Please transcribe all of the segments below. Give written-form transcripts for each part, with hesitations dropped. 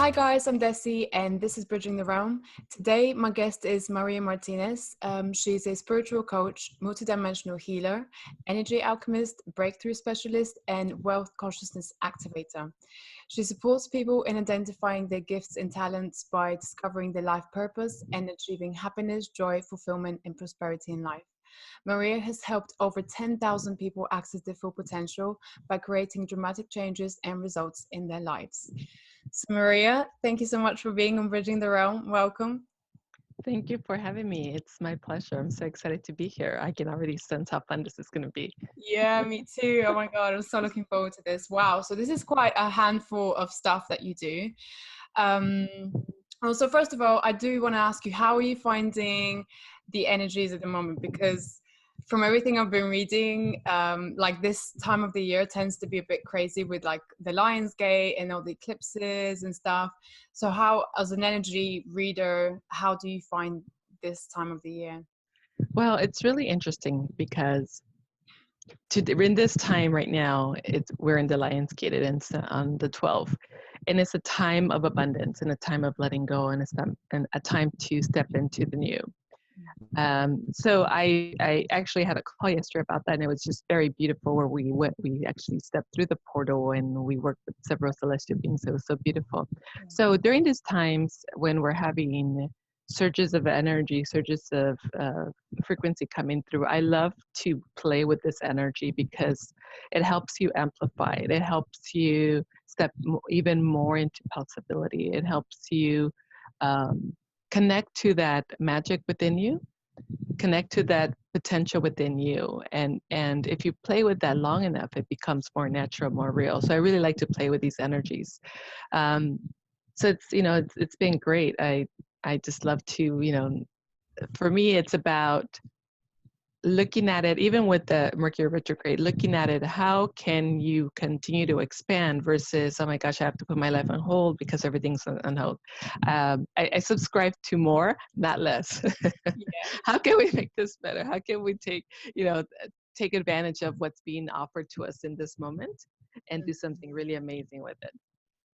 Hi guys, I'm Desi and this is Bridging the Realm. Today my guest is Maria Martinez. She's a spiritual coach, multidimensional healer, energy alchemist, breakthrough specialist, and wealth consciousness activator. She supports people in identifying their gifts and talents by discovering their life purpose and achieving happiness, joy, fulfillment, and prosperity in life. Maria has helped over 10,000 people access their full potential by creating dramatic changes and results in their lives. So Maria, thank you so much for being on Bridging the Realm. Welcome. Thank you for having me. It's my pleasure. I'm so excited to be here. I can already sense how fun this is going to be. Yeah, me too. Oh my God, I'm so looking forward to this. Wow. So this is quite a handful of stuff that you do. Also, first of all, I do want to ask you, how are you finding the energies at the moment? Because from everything I've been reading, like this time of the year tends to be a bit crazy with like the Lionsgate and all the eclipses and stuff. So how, as an energy reader, how do you find this time of the year? Well, it's really interesting because in this time right now, we're in the Lionsgate. It ends on the 12th. And it's a time of abundance and a time of letting go and a time to step into the new. So I actually had a call yesterday about that, and it was just very beautiful where we actually stepped through the portal and we worked with several celestial beings. It was so beautiful. So during these times when we're having surges of energy, surges of frequency coming through, I love to play with this energy because it helps you amplify it. It helps you step even more into possibility. It helps you connect to that magic within you, connect to that potential within you, and if you play with that long enough, it becomes more natural, more real. So I really like to play with these energies. So it's been great. I just love to, for me it's about looking at it, even with the Mercury retrograde, looking at it, how can you continue to expand versus, oh my gosh, I have to put my life on hold because everything's on hold. I subscribe to more, not less. Yeah. How can we make this better? How can we take advantage of what's being offered to us in this moment and do something really amazing with it?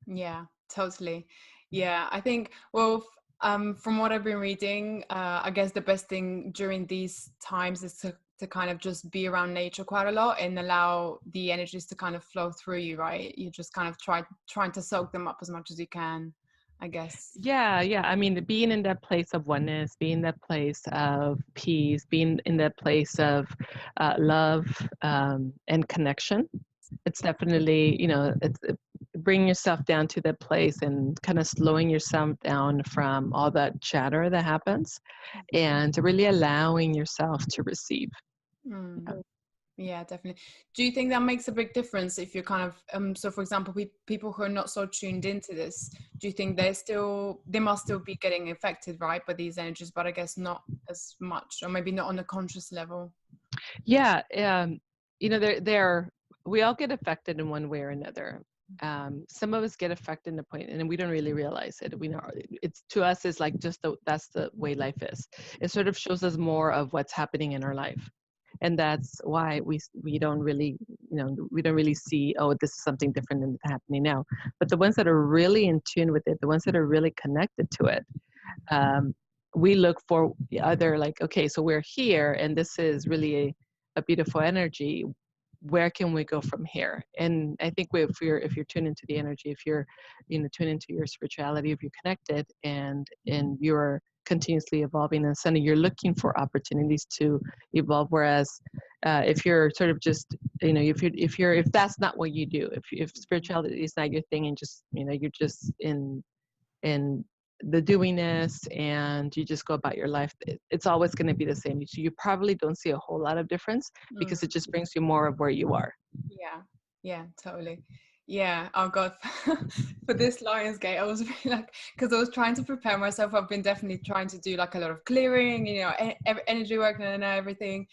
Yeah, totally. Yeah, I think, well, from what I've been reading, I guess the best thing during these times is to kind of just be around nature quite a lot and allow the energies to kind of flow through you, right? You just kind of trying to soak them up as much as you can, I guess. Yeah. I mean, being in that place of oneness, being in that place of peace, being in that place of love and connection. It's definitely, bringing yourself down to that place and kind of slowing yourself down from all that chatter that happens and really allowing yourself to receive. Mm. Yeah, definitely. Do you think that makes a big difference if you're kind of, so for example, people who are not so tuned into this, do you think they must still be getting affected, right, by these energies, but I guess not as much, or maybe not on a conscious level? Yeah, we all get affected in one way or another. Some of us get affected in the point, and we don't really realize it. We know it's, to us, it's like that's the way life is. It sort of shows us more of what's happening in our life, and that's why we don't really, we don't really see, oh, this is something different than happening now. But the ones that are really in tune with it, the ones that are really connected to it, we look for other, like, okay, so we're here and this is really a beautiful energy. Where can we go from here? And I think if you're tuned into the energy, if you're tuned into your spirituality, if you're connected and you're continuously evolving, and suddenly you're looking for opportunities to evolve. Whereas if you're sort of just, if that's not what you do, if spirituality is not your thing, and just you're just in the doingness and you just go about your life, it's always going to be the same. So you probably don't see a whole lot of difference because it just brings you more of where you are. Yeah, totally. Yeah, oh God, for this Lionsgate, I was really like, because I was trying to prepare myself. I've been definitely trying to do like a lot of clearing, energy work and everything.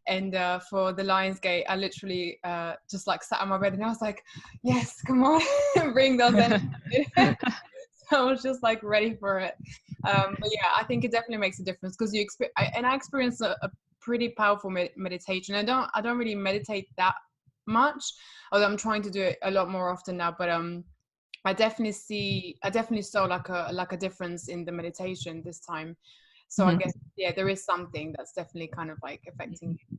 And for the Lionsgate, I literally just like sat on my bed and I was like, yes, come on, bring those energies. I was just like ready for it. But yeah, I think it definitely makes a difference because I experienced a pretty powerful meditation. I don't really meditate that much, although I'm trying to do it a lot more often now. But I definitely saw like a difference in the meditation this time. So I Mhm. guess, yeah, there is something that's definitely kind of like affecting you.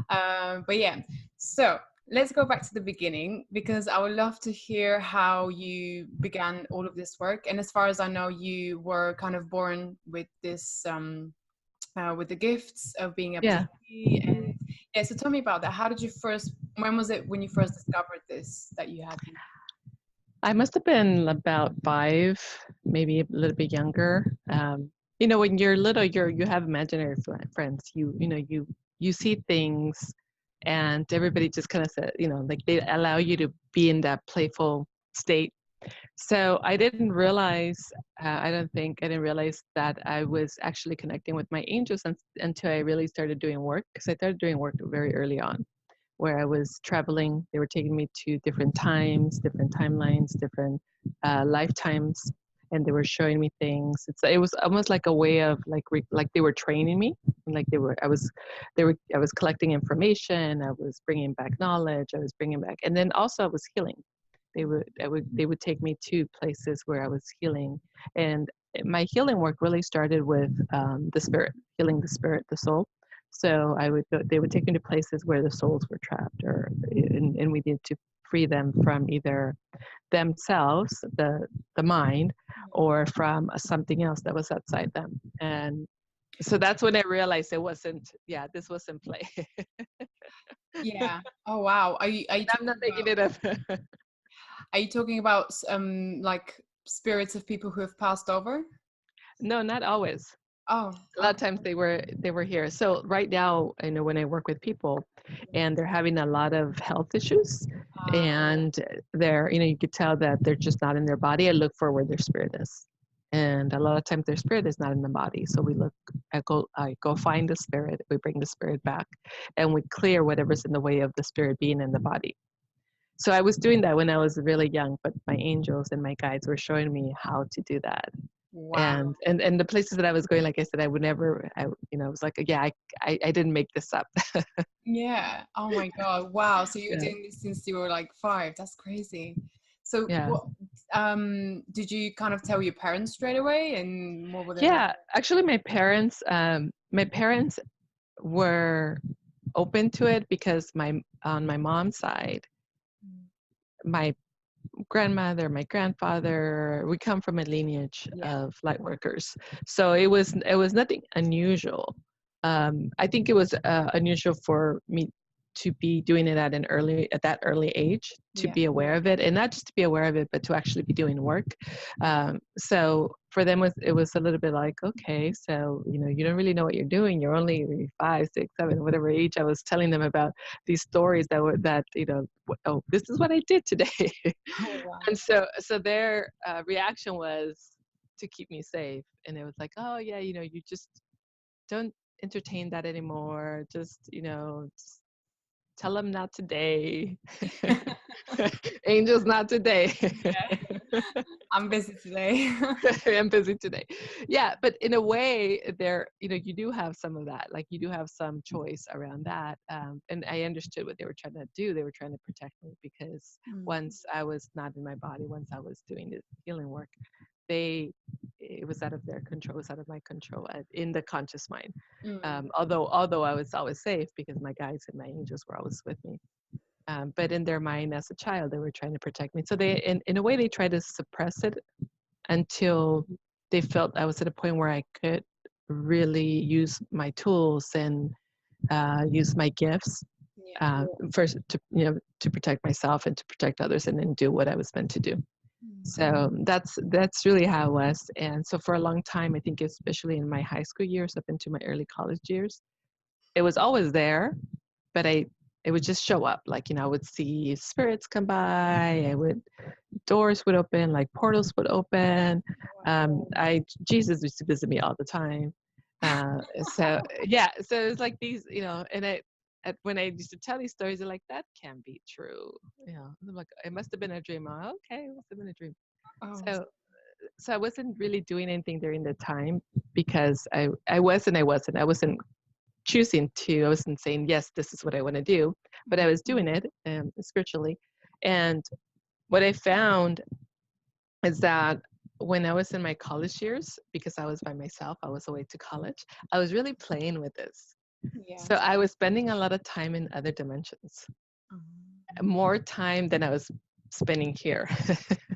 But yeah, so let's go back to the beginning, because I would love to hear how you began all of this work. And as far as I know, you were kind of born with this with the gifts of being able to Yeah. see. And yeah, so tell me about that. How did you first, when was it when you first discovered this, that you had these? I must have been about 5, maybe a little bit younger. You know, when you're little, you have imaginary friends. You see things, and everybody just kind of said, you know, like they allow you to be in that playful state. So I didn't realize, I didn't realize that I was actually connecting with my angels until I really started doing work, because I started doing work very early on, where I was traveling. They were taking me to different times, different timelines, different lifetimes, and they were showing me things. It was almost like a way of like they were training me, like I was collecting information. I was bringing back knowledge. I was bringing back, and then also I was healing. They would take me to places where I was healing, and my healing work really started with the spirit, healing the spirit, the soul. So they would take me to places where the souls were trapped, and we needed to free them from either themselves, the mind, or from something else that was outside them. And so that's when I realized this wasn't play. Yeah. Oh wow. Are you And I'm talking not making about, it up. are you talking about like spirits of people who have passed over? No, not always. Oh, A lot of okay. times they were here. So right now, I know when I work with people and they're having a lot of health issues, and you could tell that they're just not in their body. I look for where their spirit is. And a lot of times their spirit is not in the body. So I go find the spirit, we bring the spirit back, and we clear whatever's in the way of the spirit being in the body. So I was doing that when I was really young, but my angels and my guides were showing me how to do that. Wow. And the places that I was going, like I said, I would never, I was like, yeah, I didn't make this up. Yeah. Oh my God. Wow. So you were Yeah, doing this since you were like 5. That's crazy. So yeah, what did you kind of tell your parents straight away, and what were they like? yeah. Actually, my parents were open to it because on my mom's side, my grandmother, my grandfather, we come from a lineage Yeah. of light workers. So it was nothing unusual. I think it was unusual for me to be doing it at that early age, to Yeah. be aware of it, and not just to be aware of it, but to actually be doing work. So for them, it was a little bit like, okay, so you don't really know what you're doing. You're only 5, 6, 7, whatever age. I was telling them about these stories oh, this is what I did today. Oh wow. And so their reaction was to keep me safe, and it was like, oh yeah, you just don't entertain that anymore. Just tell them not today. Angels, not today. Yeah. I'm busy today. I'm busy today. Yeah, but in a way, you do have some of that. Like you do have some choice around that. And I understood what they were trying to do. They were trying to protect me because Mm, once I was not in my body, once I was doing the healing work, it was out of their control, it was out of my control in the conscious mind. mm, Although I was always safe because my guides and my angels were always with me. But in their mind as a child, they were trying to protect me. So in a way, they tried to suppress it until they felt I was at a point where I could really use my tools and use my gifts yeah. first to protect myself and to protect others, and then do what I was meant to do. Mm, So that's really how it was. And so for a long time, I think especially in my high school years up into my early college years, it was always there, but it would just show up. Like, I would see spirits come by. Doors would open, like portals would open. Jesus used to visit me all the time. So yeah, so it's like these, and when I used to tell these stories, they're like, that can't be true. And I'm like, it must have been a dream. Oh, okay, it must have been a dream. oh, So I wasn't really doing anything during the time because I wasn't choosing to. I wasn't saying, yes, this is what I want to do, but I was doing it spiritually. And what I found is that when I was in my college years, because I was by myself, I was away to college, I was really playing with this. Yeah. So I was spending a lot of time in other dimensions, more time than I was spending here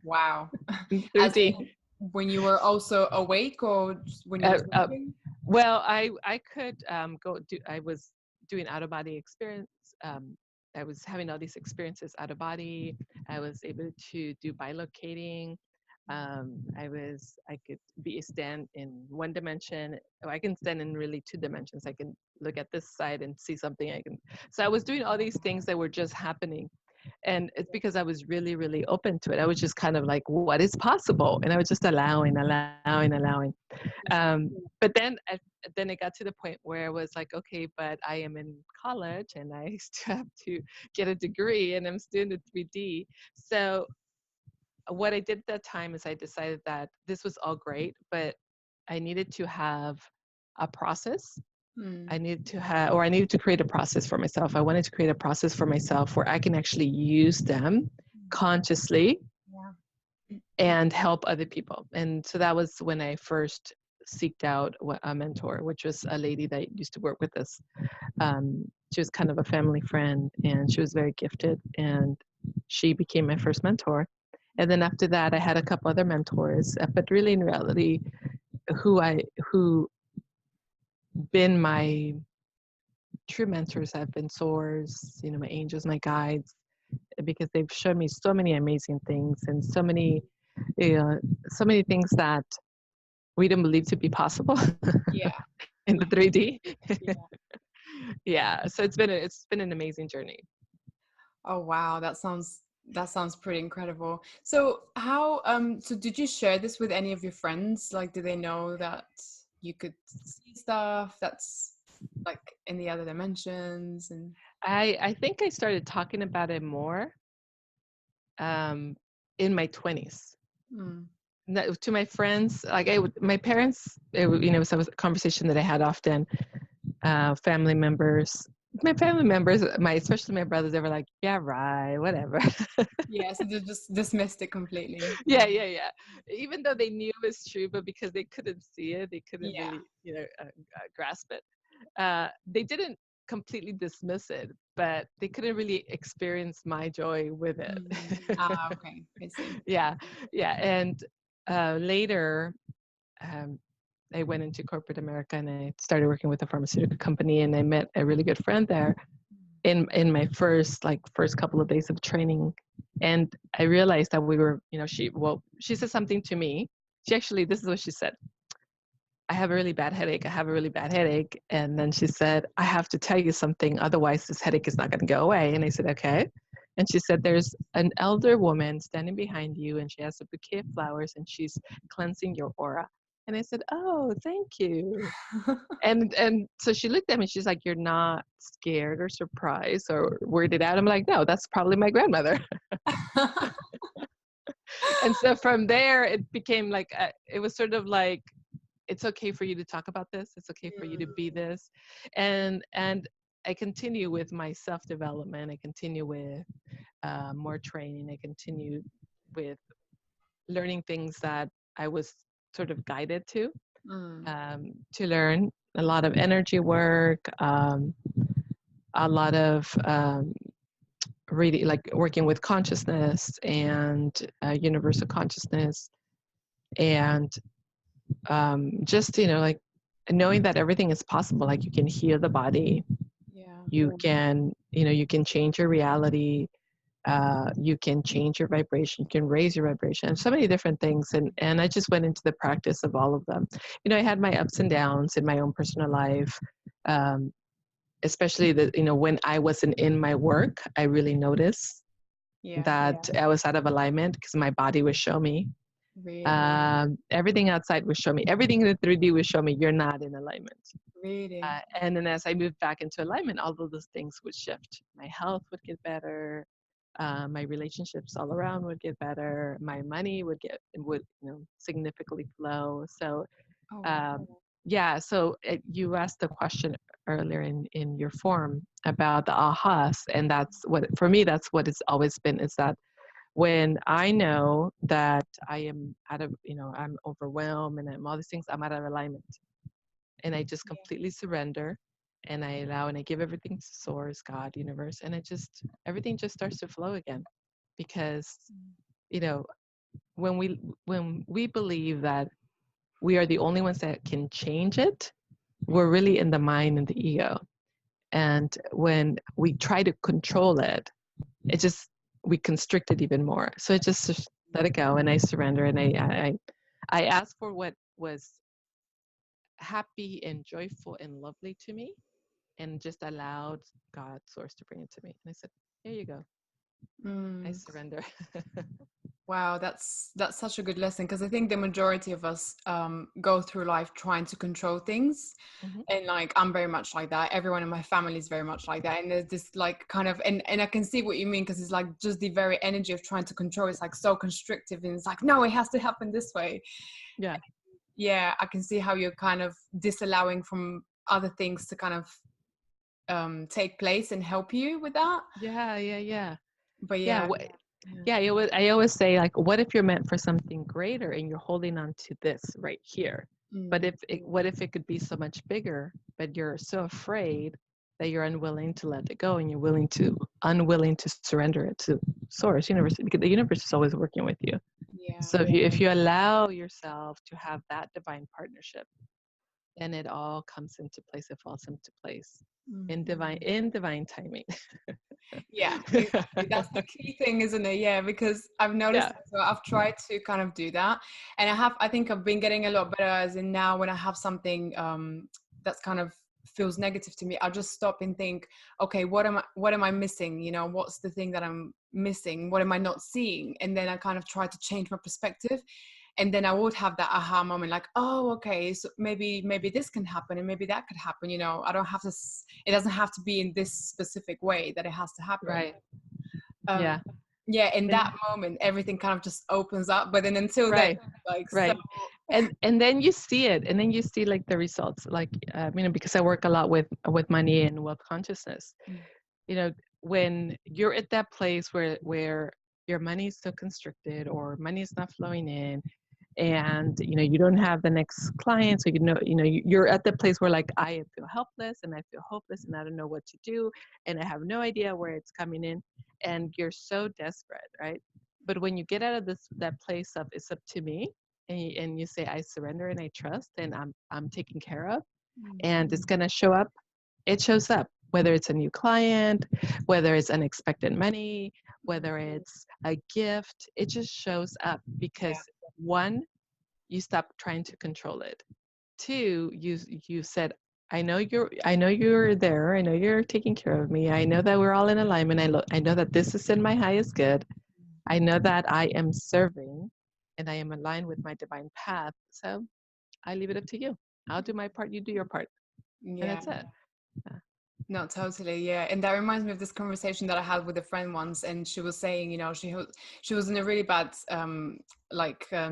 Wow. in As 3D. in when you were also awake or just when you were Uh, uh, sleeping? well, I could go do. I was doing out of body experience. Um, I was having all these experiences out of body. I was able to do bilocating. I could be stand in one dimension. Or I can stand in really two dimensions. I can look at this side and see something. So I was doing all these things that were just happening. And it's because I was really, really open to it. I was just kind of like, what is possible? And I was just allowing. But then it got to the point where I was like, okay, but I am in college and I still have to get a degree and I'm still in the 3D. So what I did at that time is I decided that this was all great, but I needed to have a process. Mm. I needed to create a process for myself. I wanted to create a process for myself where I can actually use them consciously Yeah. and help other people. And so that was when I first seeked out a mentor, which was a lady that used to work with us. She was kind of a family friend and she was very gifted, and she became my first mentor. And then after that, I had a couple other mentors, but really in reality, who been my true mentors have been source, my angels, my guides, because they've shown me so many amazing things and you know, so many things that we didn't believe to be possible Yeah. in the 3D. Yeah. Yeah, so it's been an amazing journey. Oh wow, that sounds pretty incredible. So how so did you share this with any of your friends? Like, do they know that you could see stuff that's like in the other dimensions and I think I started talking about it more um, in my 20s. mm, To my friends, like my parents, it was a conversation that I had often. Family members, especially my brothers, they were like, "Yeah, right, whatever." yeah, so they just dismissed it completely. Yeah. Even though they knew it was true, but because they couldn't see it, they couldn't Yeah. really, grasp it. They didn't completely dismiss it, but they couldn't really experience my joy with it. Mm. Ah, okay. I see. Yeah, yeah. And later, um, I went into corporate America and I started working with a pharmaceutical company, and I met a really good friend there in my first couple of days of training. And I realized that we were, she said something to me. This is what she said. I have a really bad headache. I have a really bad headache. And then she said, I have to tell you something. Otherwise, this headache is not going to go away. And I said, okay. And she said, there's an elder woman standing behind you, and she has a bouquet of flowers, and she's cleansing your aura. And I said, oh, thank you. And so she looked at me. She's like, you're not scared or surprised or weirded out? I'm like, no, that's probably my grandmother. And so from there, it became like, it was sort of like, it's okay for you to talk about this. It's okay for you to be this. And I continue with my self-development. I continue with more training. I continue with learning things that I was sort of guided Mm, to learn. A lot of energy work, a lot of really like working with consciousness and universal consciousness, and just like knowing that everything is possible. Like you can heal the body, yeah. you can change your reality, you can change your vibration, you can raise your vibration, and so many different things. And I just went into the practice of all of them. I had my ups and downs in my own personal life, especially when I wasn't in my work. I really noticed Yeah. that I was out of alignment because my body would show me. Really. Everything outside would show me. Everything in the 3D would show me you're not in alignment. Really. And then as I moved back into alignment, all of those things would shift. My health would get better. My relationships all around would get better. My money would significantly flow. So Oh wow. um, yeah. So you asked the question earlier in your form about the ahas, and that's what for me. That's what it's always been. Is that when I know that I am out of, I'm overwhelmed and I'm all these things, I'm out of alignment. And I just completely surrender, and I allow and I give everything to source, God, universe, and everything just starts to flow again. Because, you know, when we believe that we are the only ones that can change it, we're really in the mind and the ego. And when we try to control it, we constrict it even more. So I just let it go, and I surrender, and I ask for what was happy and joyful and lovely to me, and just allowed God source to bring it to me. And I said, here you go. I surrender. Wow, that's such a good lesson, because I think the majority of us go through life trying to control things. Mm-hmm. And like, I'm very much like that. Everyone in my family is very much like that. And there's this like kind of, and I can see what you mean, because it's like just the very energy of trying to control is like so constrictive, and it's like, no, it has to happen this way. Yeah. Yeah, I can see how you're kind of disallowing from other things to kind of take place and help you with that. Yeah. But Yeah. yeah. I always say, like, what if you're meant for something greater and you're holding on to this right here? But what if it could be so much bigger, but you're so afraid that you're unwilling to let it go, and you're unwilling to surrender it to source, universe, because the universe is always working with you. Yeah. So if you allow yourself to have that divine partnership, then it all comes into place. It falls into place in divine timing. Yeah, exactly. That's the key thing, isn't it? Yeah, because I've noticed Yeah. as well, I've tried to kind of do that. And I think I've been getting a lot better, as in now when I have something that's kind of feels negative to me, I'll just stop and think, okay, what am I missing? You know, what's the thing that I'm missing? What am I not seeing? And then I kind of try to change my perspective. And then I would have that aha moment, like, oh, okay, so maybe this can happen, and maybe that could happen. You know, I don't have to. It doesn't have to be in this specific way that it has to happen. Right. Um, Yeah. yeah, in that moment, everything kind of just opens up. But then until then, Right. like, so. Right. And then you see it, and then you see like the results, like because I work a lot with money and wealth consciousness. When you're at that place where your money is so constricted, or money is not flowing in, and you don't have the next client, so you're at the place where, like, I feel helpless and I feel hopeless and I don't know what to do, and I have no idea where it's coming in, and you're so desperate, right? But when you get out of that place of it's up to me, and you say I surrender and I trust, and I'm taken care of, and it's going to show up, it shows up, whether it's a new client, whether it's unexpected money, whether it's a gift, it just shows up. Because one, you stop trying to control it. Two, you said, I know you're there. I know you're taking care of me. I know that we're all in alignment. I know that this is in my highest good. I know that I am serving and I am aligned with my divine path. So I leave it up to you. I'll do my part, you do your part. And Yeah. that's it. No, totally. Yeah. And that reminds me of this conversation that I had with a friend once. And she was saying, you know, she was in a really bad,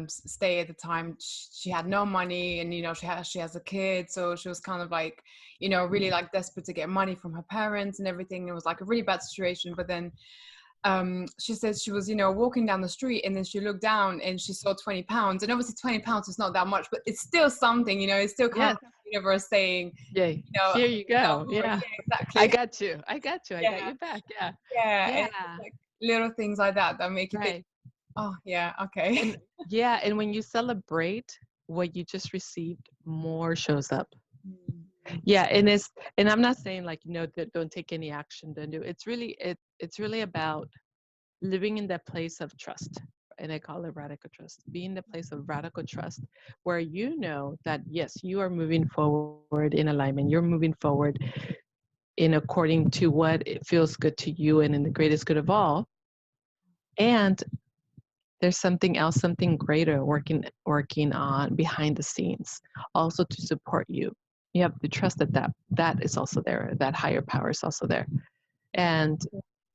stay at the time. She had no money, and, you know, she has a kid. So she was kind of like, you know, really like desperate to get money from her parents and everything. It was like a really bad situation. But then she said she was, you know, walking down the street, and then she looked down and she saw 20 pounds. And obviously 20 pounds is not that much, but it's still something, you know, it's still kind Yes. of the universe saying, Yay. you know, Here you go. more. Yeah. Yeah, exactly. I got you. I got you. I got Yeah, you back. Yeah. yeah. And Yeah. it's like little things like that that make you think, Right. oh yeah, okay. And yeah, and when you celebrate what you just received, more shows up. Yeah, and I'm not saying, like, that don't take any action, don't do. It's really about living in that place of trust. And I call it radical trust. Be in the place of radical trust, where you know that yes, you are moving forward in alignment. You're moving forward in according to what it feels good to you and in the greatest good of all. And there's something else, something greater working on behind the scenes, also to support you. You have to trust that is also there. That higher power is also there. And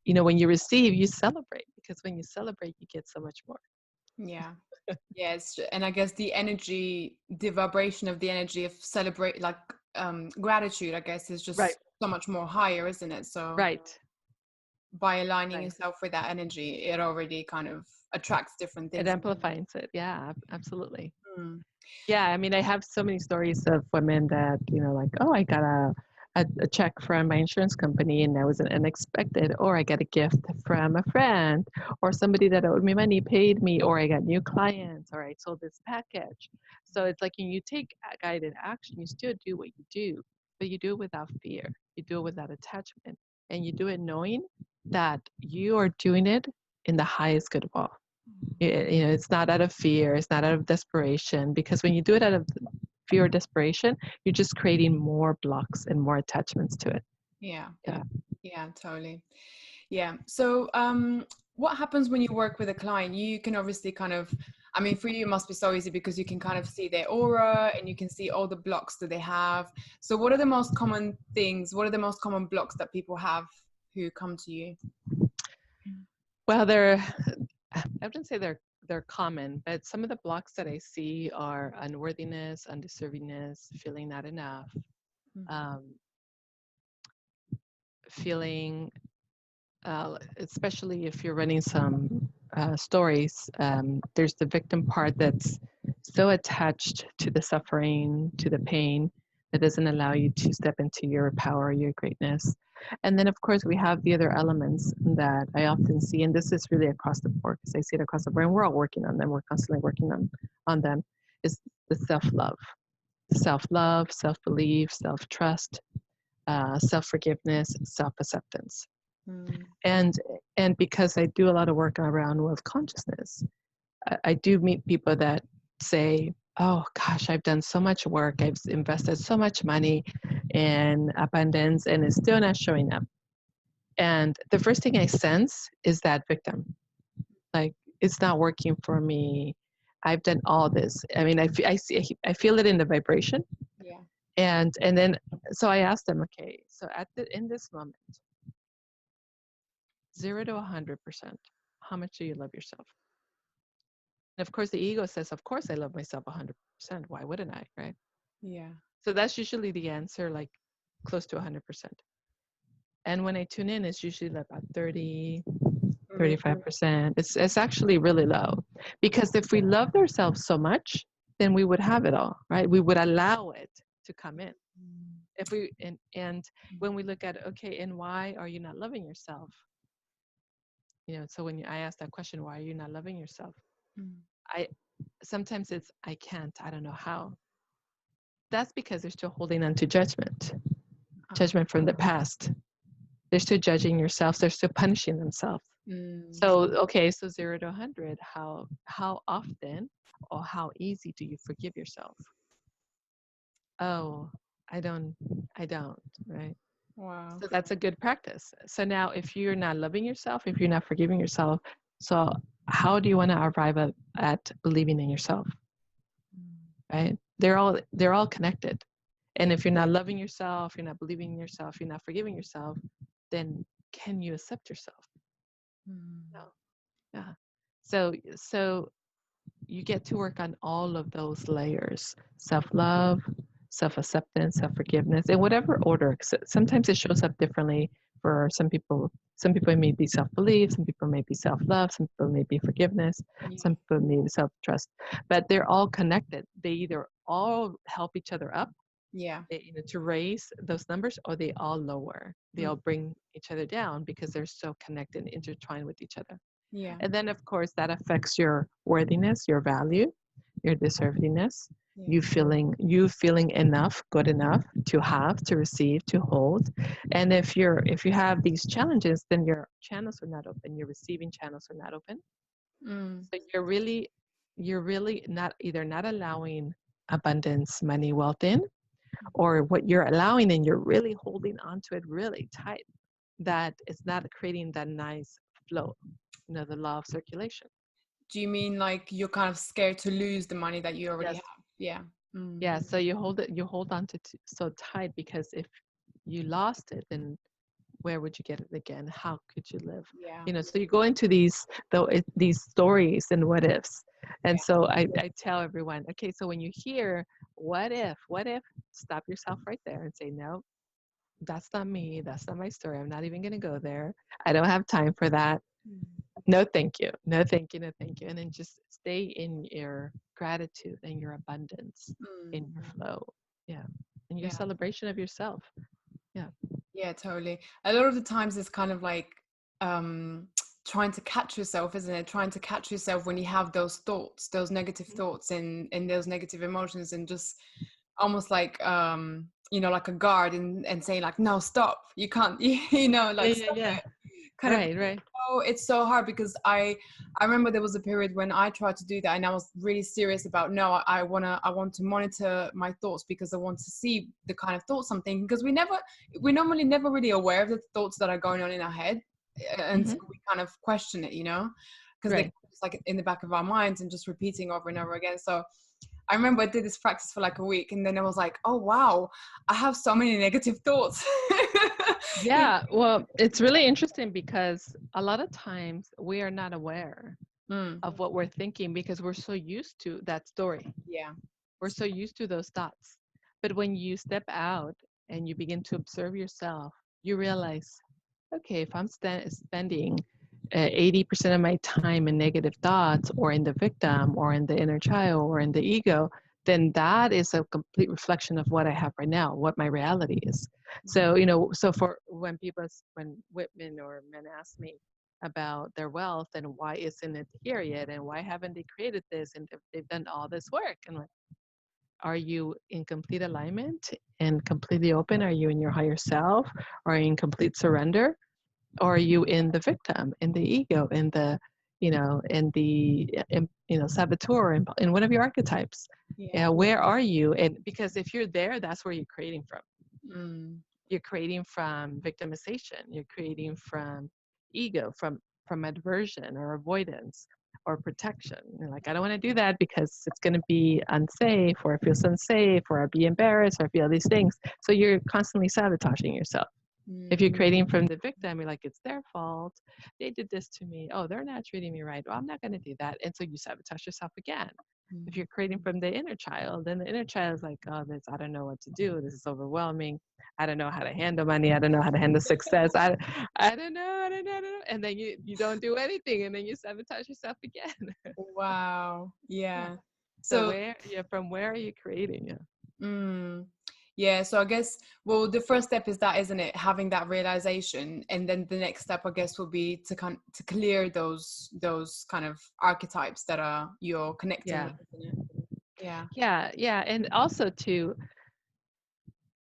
when you receive, you celebrate, because when you celebrate, you get so much more. Yeah. Yes. And I guess the vibration of the energy of celebrate, like gratitude, I guess, is just Right. so much more higher, isn't it? So Right. by aligning Right. yourself with that energy, it already kind of attracts different It things. amplifies it. Yeah, absolutely. Mm. Yeah, I mean, I have so many stories of women that, like, oh, I got a check from my insurance company and that was unexpected, or I got a gift from a friend, or somebody that owed me money paid me, or I got new clients, or I sold this package. So it's like when you take guided action, you still do what you do, but you do it without fear. You do it without attachment, and you do it knowing that you are doing it in the highest good of all. It's not out of fear, it's not out of desperation, because when you do it out of fear or desperation, you're just creating more blocks and more attachments to it. Yeah, Yeah. yeah, yeah, totally. Yeah. So, what happens when you work with a client? You can obviously kind of, I mean, for you, it must be so easy because you can kind of see their aura and you can see all the blocks that they have. So, what are the most common things? What are the most common blocks that people have who come to you? Well, I wouldn't say they're common, but some of the blocks that I see are unworthiness, undeservingness, feeling not enough, um, feeling, especially if you're running some stories, there's the victim part that's so attached to the suffering, to the pain, that doesn't allow you to step into your power, your greatness. And then, of course, we have the other elements that I often see, and this is really across the board because I see it across the board, and we're all working on them. We're constantly working on them. Is the self-love, self-belief, self-trust, self-forgiveness, self-acceptance. Mm. And and because I do a lot of work around wealth consciousness, I do meet people that say, oh gosh, I've done so much work, I've invested so much money in abundance and it's still not showing up. And the first thing I sense is that victim. Like, it's not working for me. I've done all this. I mean, I feel it in the vibration. Yeah. And then so I asked them, okay, so in this moment, 0 to 100%, how much do you love yourself? And of course, the ego says, of course, I love myself 100%. Why wouldn't I, right? Yeah. So that's usually the answer, like close to 100%. And when I tune in, it's usually about 30, Mm. 35%. It's actually really low. Because if we loved ourselves so much, then we would have it all, right? We would allow it to come in. If we and when we look at, okay, and why are you not loving yourself? So I ask that question, why are you not loving yourself? Mm. I sometimes it's I can't, I don't know how. That's because they're still holding on to Ah. judgment from the past. They're still judging yourself. They're still punishing themselves. Mm. So, okay, so 0 to 100, how often or how easy do you forgive yourself? Oh, I don't, right? Wow. So that's a good practice. So now if you're not loving yourself, if you're not forgiving yourself, so how do you want to arrive at believing in yourself? Right? They're all connected. And Yeah. if you're not loving yourself, you're not believing in yourself, you're not forgiving yourself, then can you accept yourself? Mm. No. Yeah. So you get to work on all of those layers: self-love, self-acceptance, self-forgiveness, in whatever order. Sometimes it shows up differently for some people. Some people it may be self-belief, some people may be self-love, some people may be forgiveness, Yeah. some people may be self-trust. But they're all connected. They either all help each other up, Yeah. to raise those numbers, or they all lower. They Mm. all bring each other down because they're so connected and intertwined with each other. Yeah. And then, of course, that affects your worthiness, your value, your deservedness, Yeah. you feeling enough, good enough to have, to receive, to hold. And if you have these challenges, then your channels are not open. Your receiving channels are not open. Mm. So you're really not allowing abundance, money, wealth in, or what you're allowing in, you're really holding onto it really tight. That it's not creating that nice flow, the law of circulation. Do you mean like you're kind of scared to lose the money that you already Yes. have? Yeah. Mm. Yeah. So you hold on to so tight, because if you lost it, then where would you get it again? How could you live? Yeah. So you go into these stories and what ifs. And Yeah. so I tell everyone, okay, so when you hear what if, stop yourself right there and say, no, that's not me. That's not my story. I'm not even going to go there. I don't have time for that. Mm. No, thank you. No, thank you. No, thank you. And then just stay in your gratitude and your abundance, in your Mm. flow. Yeah. And your Yeah. celebration of yourself. Yeah. Yeah, totally. A lot of the times it's kind of like um trying to catch yourself, isn't it? Trying to catch yourself when you have those thoughts, those negative thoughts and those negative emotions, and just almost like you know, like a guard, and saying like, no, stop. You can't you know, Yeah. like Yeah. stop Yeah. it. Kind of. Right. Right. Oh, it's so hard because I remember there was a period when I tried to do that, and I was really serious about, no, I want to monitor my thoughts because I want to see the kind of thoughts I'm thinking, because we're normally never really aware of the thoughts that are going on in our head until Hmm. we kind of question it, you know, because they're Right. just like in the back of our minds and just repeating over and over again. So I remember I did this practice for like a week, and then I was like, oh wow, I have so many negative thoughts. You Yeah. Well, it's really interesting because a lot of times we are not aware know? of what we're thinking because we're so used to that story. Yeah. We're so used to those thoughts. But when you step out and you begin to observe yourself, you realize, okay, if I'm spending 80% of my time in negative thoughts or in the victim or in the inner child or in the ego, then that is a complete reflection of what I have right now, what my reality is. So, so for when women or men ask me about their wealth and why isn't it here yet and why haven't they created this and if they've done all this work, and like, are you in complete alignment and completely open? Are you in your higher self? Are you in complete surrender? Or are you in the victim, in the ego, in the saboteur, in one of your archetypes? Yeah. Yeah, where are you? And because if you're there, that's where you're creating from. Mm. You're creating from victimization. You're creating from ego, from aversion or avoidance or protection. You're like, I don't want to do that because it's going to be unsafe, or it feels unsafe, or I'll be embarrassed, or I feel these things. So you're constantly sabotaging yourself. If you're Mm. creating from the victim, you're like, it's their fault. They did this to me. Oh, they're not treating me right. Well, I'm not going to do that. And so you sabotage yourself again. If Mm. you're creating from the inner child, then the inner child is like, oh, I don't know what to do. This is overwhelming. I don't know how to handle money. I don't know how to handle success. I don't know. I don't know. I don't know. And then you don't do anything, and then you sabotage yourself again. Wow. Yeah. Yeah. So So, from where are you creating? Yeah. mm, yeah. So I guess, well, the first step is that, isn't it? Having that realization, and then the next step, I guess, will be to clear those kind of archetypes that are you're connecting Yeah. with, isn't it? Yeah. Yeah. Yeah. And also too,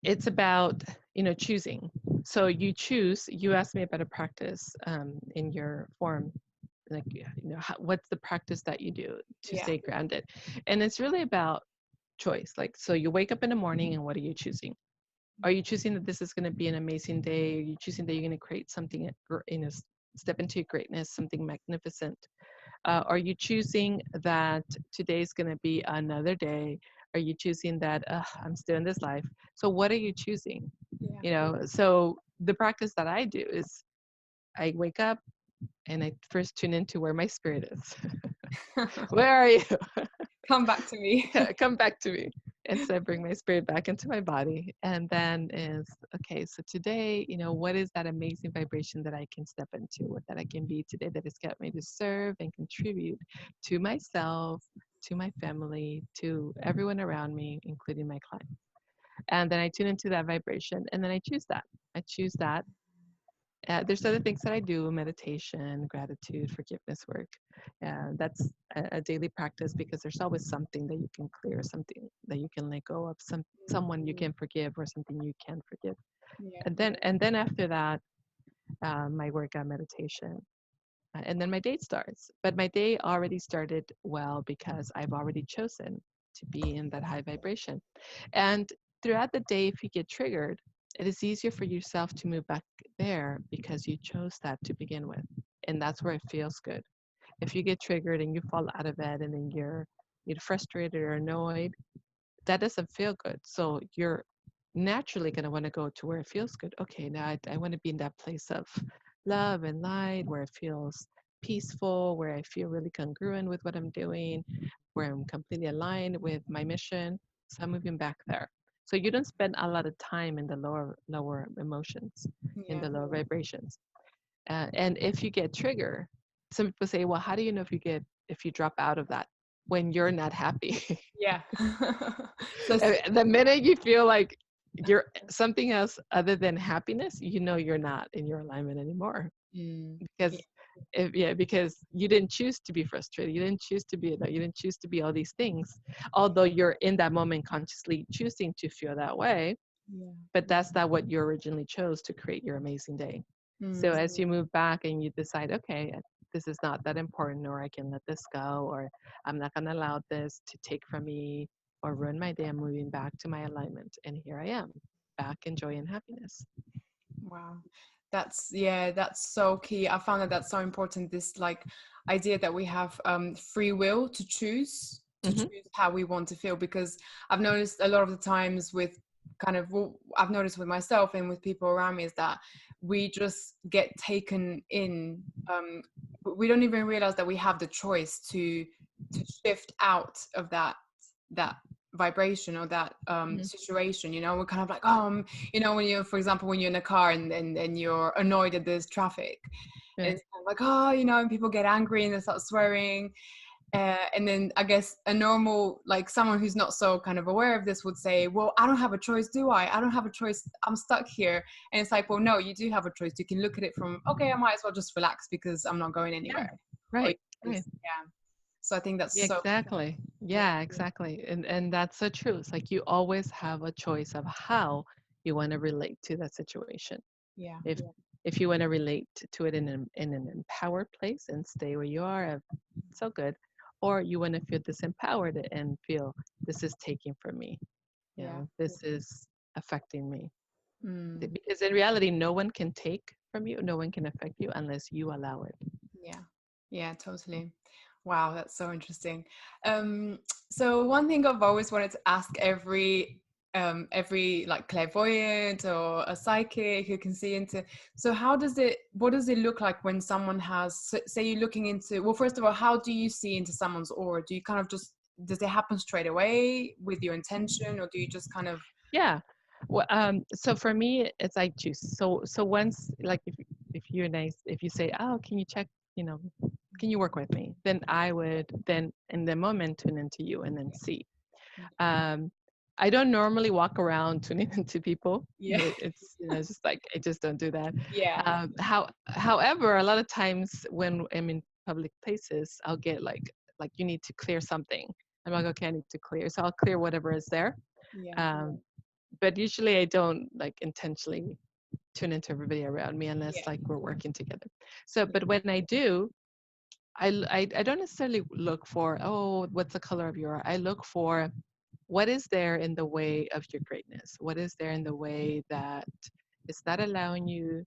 it's about choosing. So you asked me about a practice in your form, like what's the practice that you do to Yeah. stay grounded, and it's really about choice. Like, so you wake up in the morning and what are you choosing? Are you choosing that this is going to be an amazing day? Are you choosing that you're going to create something, step into your greatness, something magnificent? Are you choosing that today's going to be another day? Are you choosing that I'm still in this life? So what are you choosing? Yeah. So the practice that I do is I wake up and I first tune into where my spirit is. Where are you? Come back to me. Come back to me. And so I bring my spirit back into my body. And then is, okay, so today, what is that amazing vibration that I can step into, what that I can be today that has got me to serve and contribute to myself, to my family, to everyone around me, including my clients. And then I tune into that vibration and then I choose that. I choose that. There's other things that I do: meditation, gratitude, forgiveness work. That's a daily practice because there's always something that you can clear, something that you can let go of, someone you can forgive, or something you can forgive. Yeah. And then after that, my work on meditation, and then my day starts. But my day already started well because I've already chosen to be in that high vibration. And throughout the day, if you get triggered, it is easier for yourself to move back there because you chose that to begin with. And that's where it feels good. If you get triggered and you fall out of it and then you're frustrated or annoyed, that doesn't feel good. So you're naturally going to want to go to where it feels good. Okay, now I want to be in that place of love and light where it feels peaceful, where I feel really congruent with what I'm doing, where I'm completely aligned with my mission. So I'm moving back there. So you don't spend a lot of time in the lower emotions, in Yeah. the lower vibrations. And if you get triggered, some people say, well, how do you know if you drop out of that when you're not happy? Yeah. So The minute you feel like you're something else other than happiness, you know you're not in your alignment anymore. mm, yeah. Because because you didn't choose to be frustrated, you didn't choose to be that, you didn't choose to be all these things, although you're in that moment consciously choosing to feel that way, Yeah. but that's not what you originally chose to create your amazing day. So Mm, as you move back and you decide, okay, this is not that important, or I can let this go, or I'm not going to allow this to take from me or ruin my day, I'm moving back to my alignment, and here I am, back in joy and happiness. wow. That's so key. I found that that's so important. This like idea that we have free will to choose Mm-hmm. how we want to feel, because I've noticed a lot of the times with kind of what I've noticed with myself and with people around me is that we just get taken in. We don't even realize that we have the choice to shift out of that vibration or that Mm-hmm. situation. We're kind of like, when you're, for example, when you're in a car and you're annoyed that there's traffic, Yeah. and it's kind of like, and people get angry and they start swearing. And then I guess a normal, like someone who's not so kind of aware of this would say, well, I don't have a choice, do I? I don't have a choice. I'm stuck here. And it's like, well, no, you do have a choice. You can look at it from, okay, I might as well just relax because I'm not going Yeah. anywhere. Right. Right. Yeah. So I think that's Yeah, so, exactly. yeah, Yeah, exactly. And that's so true. It's like you always have a choice of how you want to relate to that situation. yeah, If you want to relate to it in an empowered place and stay where you are, so good, or you want to feel disempowered and feel this is taking from me, yeah. this is affecting me. Mm. Because in reality, no one can take from you, no one can affect you unless you allow it. Yeah, yeah, totally. Wow, that's so interesting. Um, so one thing I've always wanted to ask every like clairvoyant or a psychic who can see into. So what does it look like when someone say you're looking into, well, first of all, how do you see into someone's aura? Do you kind of just, does it happen straight away with your intention, or do you just kind of, Yeah. Well, so for me, it's I choose. So once, like, if you're nice, if you say, oh, can you check, you know, can you work with me? Then I would then in the moment tune into you and then see. Um, I don't normally walk around tuning into people. yeah, It's it's just like I just don't do that. yeah, However, a lot of times when I'm in public places, I'll get like you need to clear something. I'm like, okay, I need to clear, so I'll clear whatever is there. yeah, Um, but usually I don't like intentionally tune into everybody around me unless yeah, like we're working together. So, but when I do, I don't necessarily look for, oh, what's the color of your eye? I look for what is there in the way of your greatness? What is there in the way that is not allowing you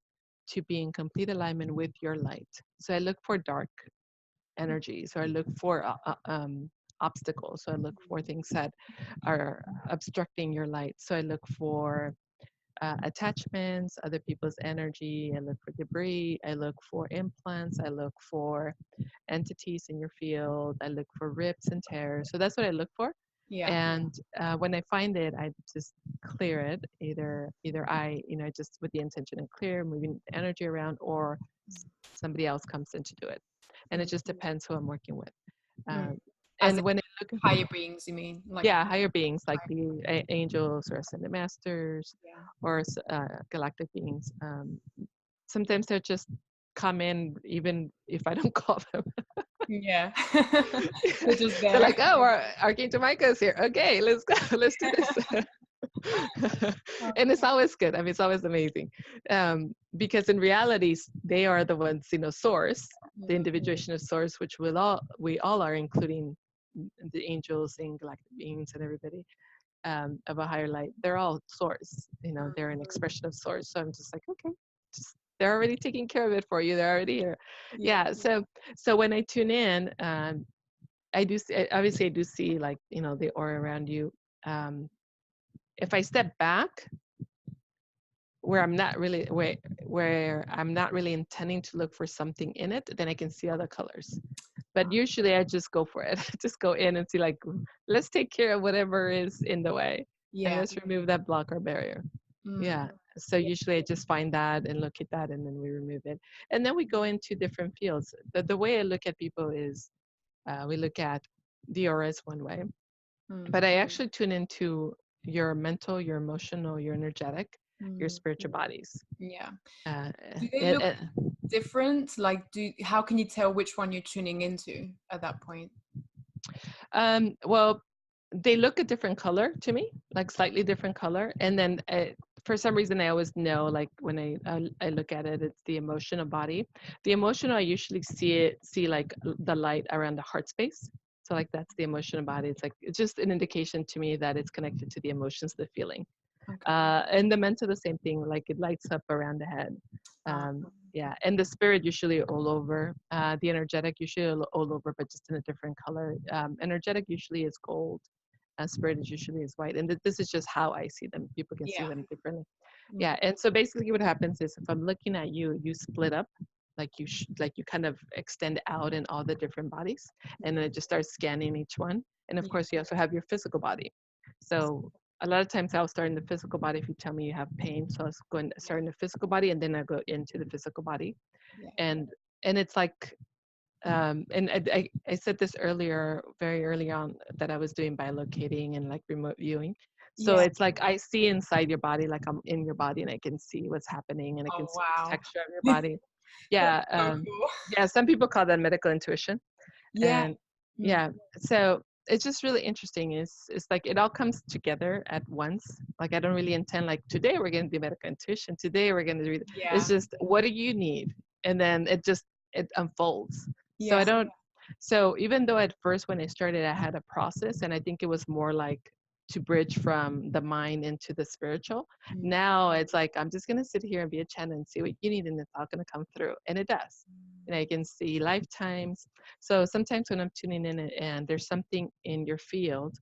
to be in complete alignment with your light? So I look for dark energy. So I look for obstacles. So I look for things that are obstructing your light. So I look for attachments, other people's energy. I look for debris. I look for implants. I look for entities in your field. I look for rips and tears. So that's what I look for. yeah, And when I find it, I just clear it. Either I, just with the intention of clear, moving energy around, or somebody else comes in to do it. And it just depends who I'm working with. mm. Um, As and in when I look, higher beings, you mean? Like, yeah, higher beings like the angels or ascended masters yeah. or galactic beings. Sometimes they'll just come in even if I don't call them. Yeah. They're just They're there. like, oh, our Archangel Michael is here. Okay, let's go. Let's do this. And it's always good. I mean, it's always amazing. Because in reality, they are the ones, source, the individuation of source, which we all are, including the angels and galactic beings and everybody of a higher light. They're all source, they're an expression of source. So I'm just like, okay, they're already taking care of it for you. They're already here. Yeah. Yeah. So when I tune in, I do see, obviously I do see like, the aura around you. If I step back where I'm not really where I'm not really intending to look for something in it, then I can see other colors. But usually I just go for it. Just go in and see, like, let's take care of whatever is in the way. Yeah. let's remove that block or barrier. Yeah. Mm. So usually I just find that and look at that and then we remove it. And then we go into different fields. The way I look at people is we look at the aura is one way, Mm. but I actually tune into your mental, your emotional, your energetic, your Mm. spiritual bodies. Yeah. Uh, Do they and, look and, different? Like, how can you tell which one you're tuning into at that point? well, they look a different color to me, like slightly different color. And then for some reason, I always know, like when I look at it, it's the emotional body. The emotional, I usually see like the light around the heart space. So like that's the emotional body. It's like it's just an indication to me that it's connected to the emotions, the feeling. Okay. And the mental, the same thing. Like it lights up around the head. Ah, Yeah, and the spirit usually all over. The energetic usually all over, but just in a different color. Energetic usually is gold. Spirit is usually is white, and this is just how I see them. People can see yeah. them differently. Mm. Yeah, and so basically, what happens is if I'm looking at you, you split up, like like you kind of extend out in all the different bodies, and then I just start scanning each one. And of Yeah. course, you also have your physical body. So a lot of times I'll start in the physical body if you tell me you have pain. So I'll start in the physical body, and then I go into the physical body, Yeah. and it's like and I said this earlier, very early on, that I was doing bilocating and like remote viewing. So Yeah. it's like I see inside your body, like I'm in your body and I can see what's happening and I can Oh see the wow. texture of your body. That's Yeah. so cool. Yeah. Some people call that medical intuition. Yeah. And Mm. yeah, so it's just really interesting. It's like it all comes together at once. Like I don't really intend like today we're going to do medical intuition. Today we're going to do. It's Yeah. just what do you need, and then it unfolds. So I Yeah. don't. So even though at first when I started I had a process, and I think it was more like to bridge from the mind into the spiritual. Mm. Now it's like I'm just going to sit here and be a channel and see what you need, and it's all going to come through, and it does. And I can see lifetimes. So sometimes when I'm tuning in and there's something in your field,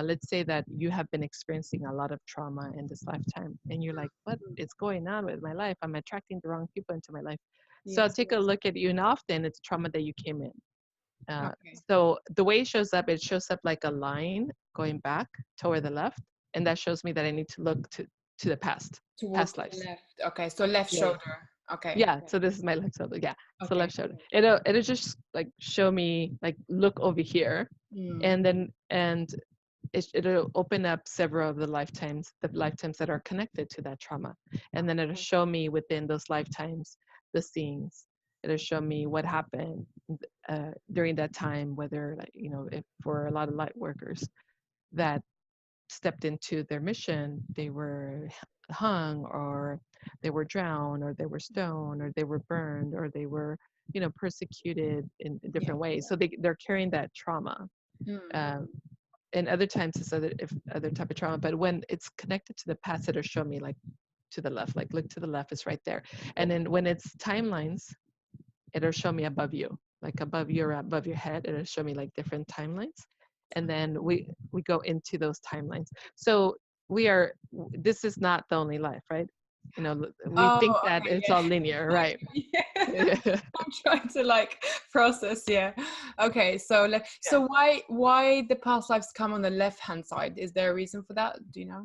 let's say that you have been experiencing a lot of trauma in this lifetime, and you're like, what is going on with my life? I'm attracting the wrong people into my life. So Yeah. I'll take a look at you, and often it's trauma that you came in. Okay. So the way it shows up like a line going back toward the left, and that shows me that I need to look to the Towards past the lives. left. Okay. So left Yeah. shoulder. Okay. Yeah, so this is my left shoulder. Yeah, so Okay. left shoulder. It'll just like show me like look over here, Mm. and then it'll open up several of the lifetimes that are connected to that trauma, and then it'll show me within those lifetimes the scenes. It'll show me what happened during that time, whether like if for a lot of light workers that stepped into their mission, they were hung or they were drowned or they were stoned or they were burned or they were persecuted in Yeah. different ways. So they're carrying that trauma. Mm. um, and other times it's other type of trauma, but when it's connected to the past, it'll show me like to the left, like look to the left, it's right there. And then when it's timelines, it'll show me above you, like above your head. It'll show me like different timelines, and then we go into those timelines. So this is not the only life, right? We Oh, think that okay. it's all linear, right? Yeah. I'm trying to like process. Yeah. Okay. So Yeah. so why the past lives come on the left hand side? Is there a reason for that? Do you know?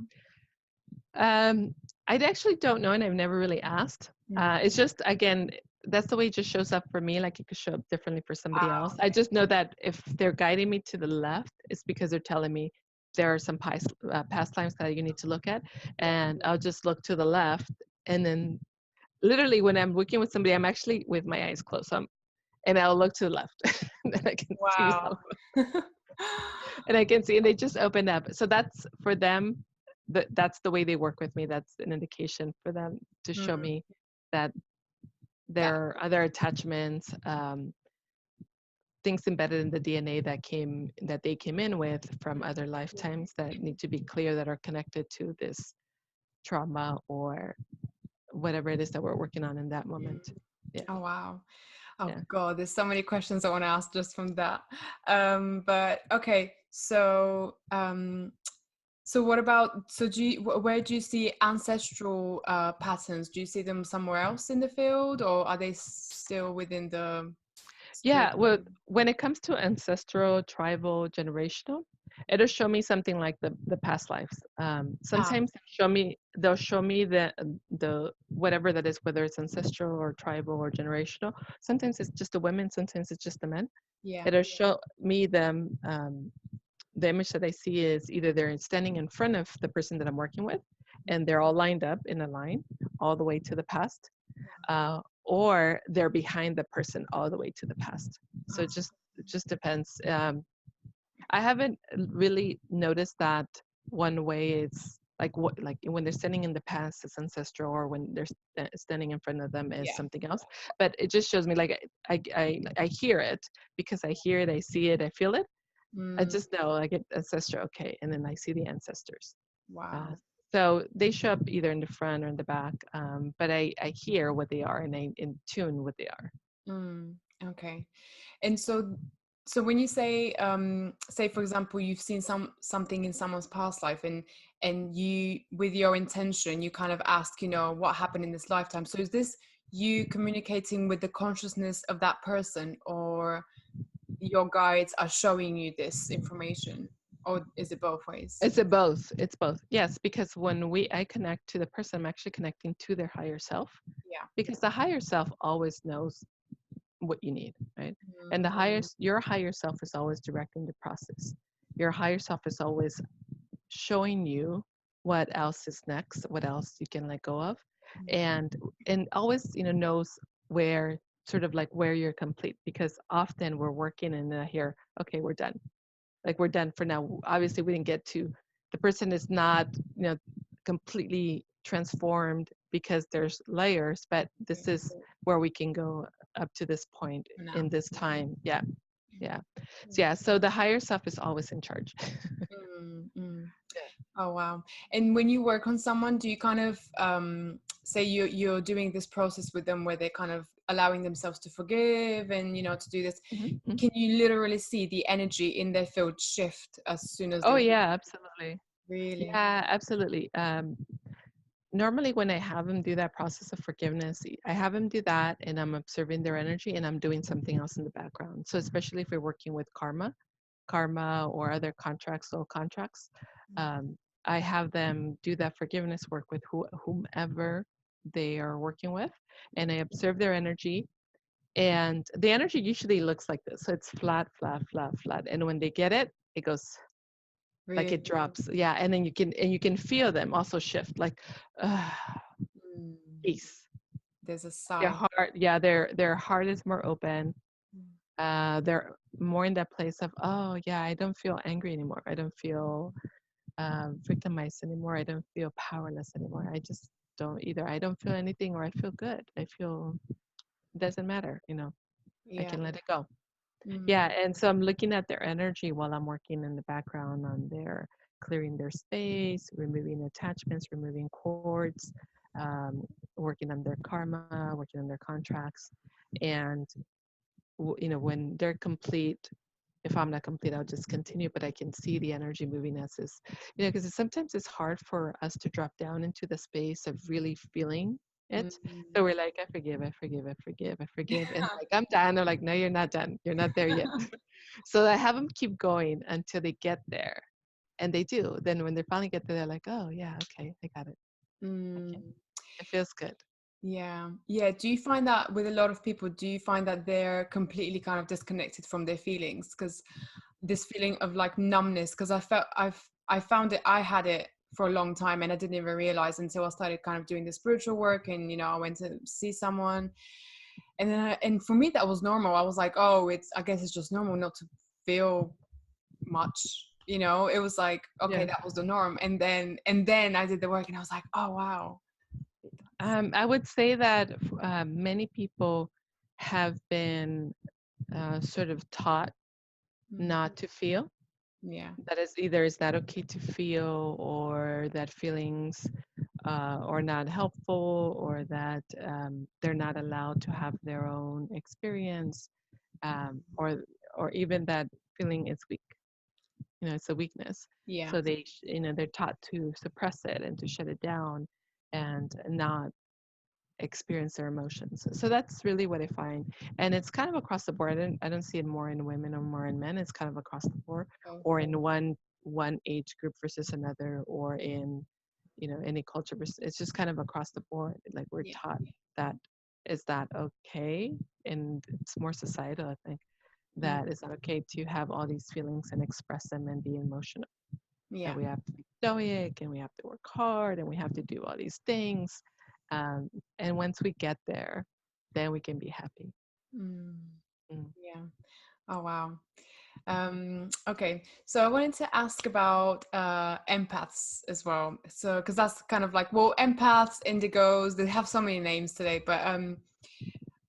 I actually don't know, and I've never really asked. Mm. It's just again, that's the way it just shows up for me. Like it could show up differently for somebody Ah, else. I just know that if they're guiding me to the left, it's because they're telling me there are some past lives that you need to look at, yeah. and I'll just look to the left, and then literally when I'm working with somebody, I'm actually with my eyes closed, and I'll look to the left, and I can see Wow. some, and I can see, and they just open up. So that's for them. That's the way they work with me. That's an indication for them to show Mm. me that there That. are other attachments, things embedded in the DNA that they came in with from other lifetimes that need to be clear, that are connected to this trauma or whatever it is that we're working on in that moment. Yeah, Oh wow. Oh yeah. God, there's so many questions I want to ask just from that. But okay, so what about, so where do you see ancestral patterns? Do you see them somewhere else in the field, or are they still within the? Yeah, well, when it comes to ancestral, tribal, generational, it'll show me something like the past lives. Ah, Sometimes they'll show me the whatever that is, whether it's ancestral or tribal or generational. Sometimes it's just the women, sometimes it's just the men. yeah. It'll show me them. The image that I see is either they're standing in front of the person that I'm working with, and they're all lined up in a line all the way to the past, or they're behind the person all the way to the past. So it just depends. I haven't really noticed that one way it's like what like when they're standing in the past it's ancestral, or when they're standing in front of them is Yeah. something else. But it just shows me like I hear it, because I hear it, I see it, I feel it. I Mm, just know like it ancestor, okay, and then I see the ancestors. Uh, wow. so they show up either in the front or in the back, but I hear what they are, and I in tune what they are. Mm, okay. And so when you say say for example you've seen something in someone's past life, and you with your intention you kind of ask, what happened in this lifetime. So is this you communicating with the consciousness of that person, or your guides are showing you this information, or is it both ways? It's a both. It's both. Yes, because when I connect to the person, I'm actually connecting to their higher self, Yeah. because the higher self always knows what you need, right? And Mm, your higher self is always directing the process. Your higher self is always showing you what else is next, what else you can let go of, and always knows where, sort of like where you're complete, because often we're working and here, okay, we're done, like we're done for now. Obviously we didn't get to, the person is not completely transformed, because there's layers, but this is where we can go up to this point for now. in this time. Yeah. Yeah. So yeah, so the higher self is always in charge. Mm, mm. Oh wow. And when you work on someone, do you kind of say you're doing this process with them where they're kind of allowing themselves to forgive and to do this? Mhm. Can you literally see the energy in their field shift as soon as Oh they yeah, absolutely. really? Yeah, absolutely. Normally when I have them do that process of forgiveness, I have them do that, and I'm observing their energy, and I'm doing something else in the background. So especially if we're working with karma or other contracts, soul contracts, um, I have them do that forgiveness work with whomever they are working with, and I observe their energy. And the energy usually looks like this. So it's flat, flat, flat, flat. And when they get it, it goes like Really? it drops. Yeah. And then you can feel them also shift, like uh, Mm. peace. There's a Their sigh. heart, yeah, their heart is more open. They're more in that place of, oh yeah, I don't feel angry anymore. I don't feel victimized anymore. I don't feel powerless anymore. I just don't either. I don't feel anything, or I feel good. I feel it doesn't matter. I Yeah. can let it go. Mm. Yeah, and so I'm looking at their energy while I'm working in the background on their clearing their space, removing attachments, removing cords, um, working on their karma, working on their contracts, and when they're complete, if I'm not complete, I'll just continue, but I can see the energy moving as is, because sometimes it's hard for us to drop down into the space of really feeling it. So Mm. we're like, I forgive, I forgive, I forgive, I forgive. And like, I'm done. They're like, no, you're not done. You're not there yet. So I have them keep going until they get there. And they do. Then when they finally get there, they're like, oh, yeah, okay, I got it. Okay. Mm. It feels good. Yeah. Yeah. Do you find that with a lot of people, do you find that they're completely kind of disconnected from their feelings? Because this feeling of like numbness, because I found it, I had it for a long time and I didn't even realize until I started kind of doing the spiritual work, and I went to see someone, and then and for me that was normal. I was like, oh, I guess it's just normal not to feel much. It was like, okay, Yeah. that was the norm. And then I did the work and I was like, oh wow. I would say that many people have been sort of taught Mm, not to feel. yeah. That is, either is not okay to feel, or that feelings are not helpful, or that they're not allowed to have their own experience, or even that feeling is weak. It's a weakness. Yeah. So they're taught to suppress it and to shut it down, and not experience their emotions. So that's really what I find, and it's kind of across the board. I don't see it more in women or more in men. It's kind of across the board, Oh, or in one age group versus another, or in any culture versus, it's just kind of across the board. Like we're yeah. taught that, is that okay? And it's more societal, I think, Mm, that it's not okay to have all these feelings and express them and be emotional, that yeah. we have to be stoic and we have to work hard and we have to do all these things. And once we get there, then we can be happy. Mm, Mm. yeah. Oh, wow. Okay, so I wanted to ask about empaths as well. So, because that's kind of like, well, empaths, indigos, they have so many names today, but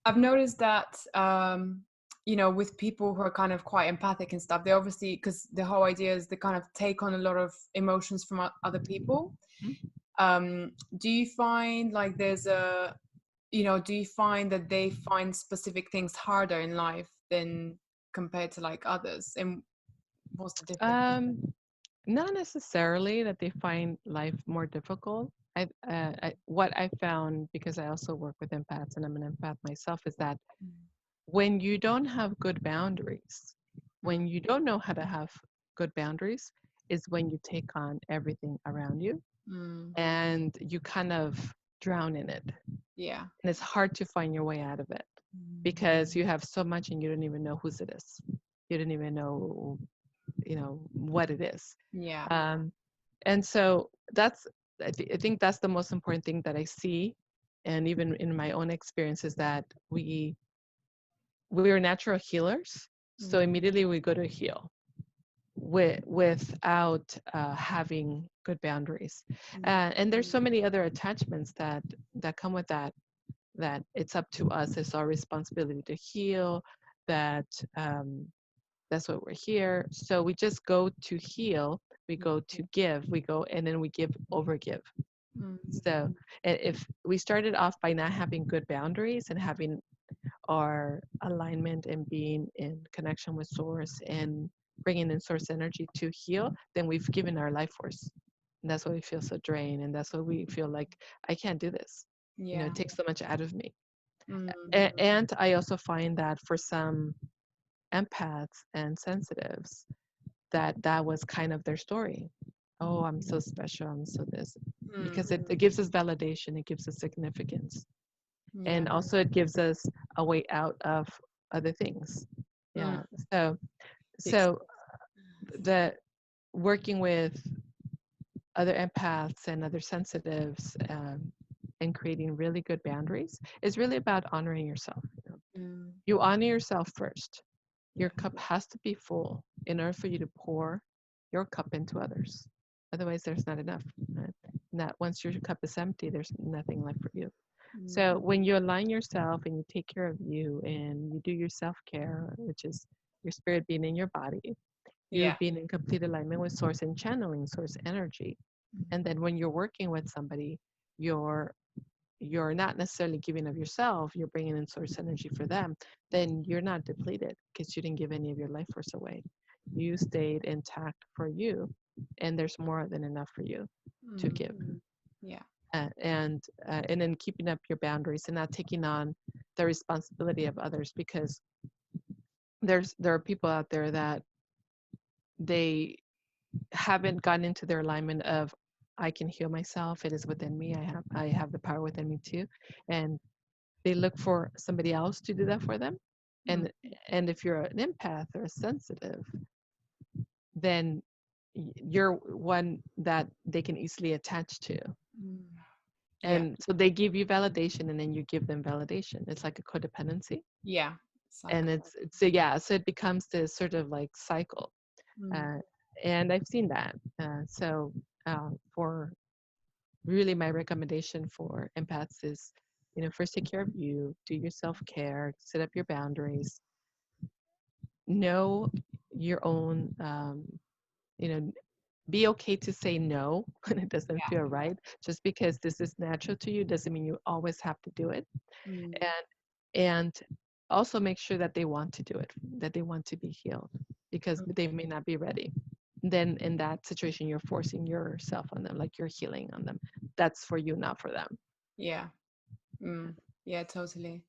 I've noticed that, with people who are kind of quite empathic and stuff, they obviously, because the whole idea is they kind of take on a lot of emotions from other people. Do you find like do you find that they find specific things harder in life than compared to like others? And what's the difference? Um, Not necessarily that they find life more difficult. What I found, because I also work with empaths and I'm an empath myself, is that when you don't have good boundaries, Mm, when you don't know how to have good boundaries, is when you take on everything around you mm, and you kind of drown in it. yeah. And it's hard to find your way out of it because you have so much and you don't even know whose it is. You don't even know, what it is. Yeah. Um, and so I think that's the most important thing that I see. And even in my own experience is that we are natural healers. So Mm, immediately we go to heal without having good boundaries. mm, And there's so many other attachments that come with that, that it's up to us. It's our responsibility to heal, that that's what we're here. So we just go to heal, we go to give, we go, and then we give, overgive. mm, So if we started off by not having good boundaries and having our alignment and being in connection with source and bringing in source energy to heal, then we've given our life force. And that's why we feel so drained. And that's why we feel like, I can't do this. yeah. It takes so much out of me. Mm, And I also find that for some empaths and sensitives, that was kind of their story. Oh, I'm so special. I'm so this. mm, Because it gives us validation, it gives us significance. yeah. And also it gives us a way out of other things. Mm, Yeah. So fix- so the working with other empaths and other sensitives, and creating really good boundaries is really about honoring yourself. mm, You honor yourself first. Your yeah. cup has to be full in order for you to pour your cup into others. Otherwise, there's not enough. Right? Not once your cup is empty, there's nothing left for you. Mm, So when you align yourself and you take care of you and you do your self-care, which is your spirit being in your body, you yeah. being in complete alignment with source and channeling source energy. Mm, And then when you're working with somebody, you're you're not necessarily giving of yourself, you're bringing in source energy for them, then you're not depleted because you didn't give any of your life force away. You stayed intact for you, and there's more than enough for you to mm, give. yeah. And then keeping up your boundaries and not taking on the responsibility of others, because there are people out there that they haven't gotten into their alignment of, I can heal myself, it is within me, I have the power within me too, and they look for somebody else to do that for them. Mm, And if you're an empath or a sensitive, then you're one that they can easily attach to. mm, yeah. And so they give you validation and then you give them validation. It's like a codependency. Yeah. Psycho. And it's so yeah, so it becomes this sort of like cycle. Mm, Uh, and I've seen that. For really my recommendation for empaths is, first take care of you, do your self-care, set up your boundaries, know your own, you know, be okay to say no when it doesn't feel right. Just because this is natural to you doesn't mean you always have to do it. mm, And also make sure that they want to do it, that they want to be healed, because mm, they may not be ready. Then in that situation, you're forcing yourself on them, like you're healing on them. That's for you, not for them. yeah. Mm. Yeah, totally.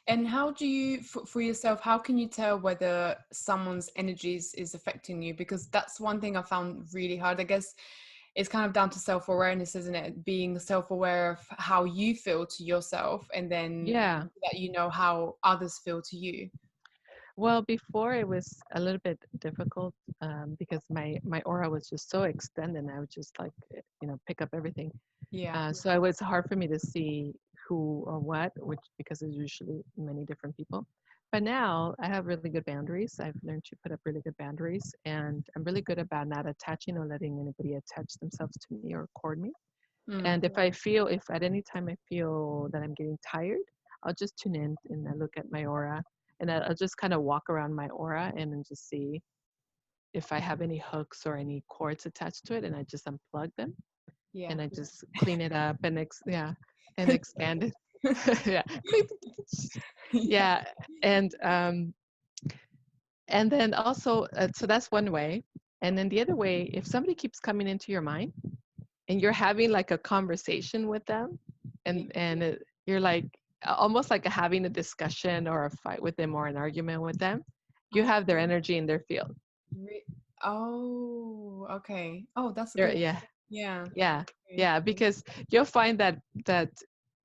And how do you, for yourself, how can you tell whether someone's energies is affecting you? Because that's one thing I found really hard. I guess it's kind of down to self-awareness, isn't it? Being self-aware of how you feel to yourself, and then Yeah. that you know how others feel to you. Well, before it was a little bit difficult because my aura was just so extended. And I would just like pick up everything. Yeah. So it was hard for me to see who or what, which because there's usually many different people. But now I have really good boundaries. I've learned to put up really good boundaries, and I'm really good about not attaching or letting anybody attach themselves to me or record me. Mm. And if at any time I feel that I'm getting tired, I'll just tune in and I look at my aura, and I'll just kind of walk around my aura and then just see if I have any hooks or any cords attached to it, and I just unplug them Yeah. and I just clean it up and and expand it. Yeah, Clean- Yeah. yeah, and then also so that's one way, and then the other way, if somebody keeps coming into your mind and you're having like a conversation with them, Yeah. you're like almost like having a discussion or a fight with them or an argument with them, you Oh, have their energy in their field. oh, okay. Oh, that's a They're, good. yeah, Yeah. yeah, Okay. yeah, because you'll find that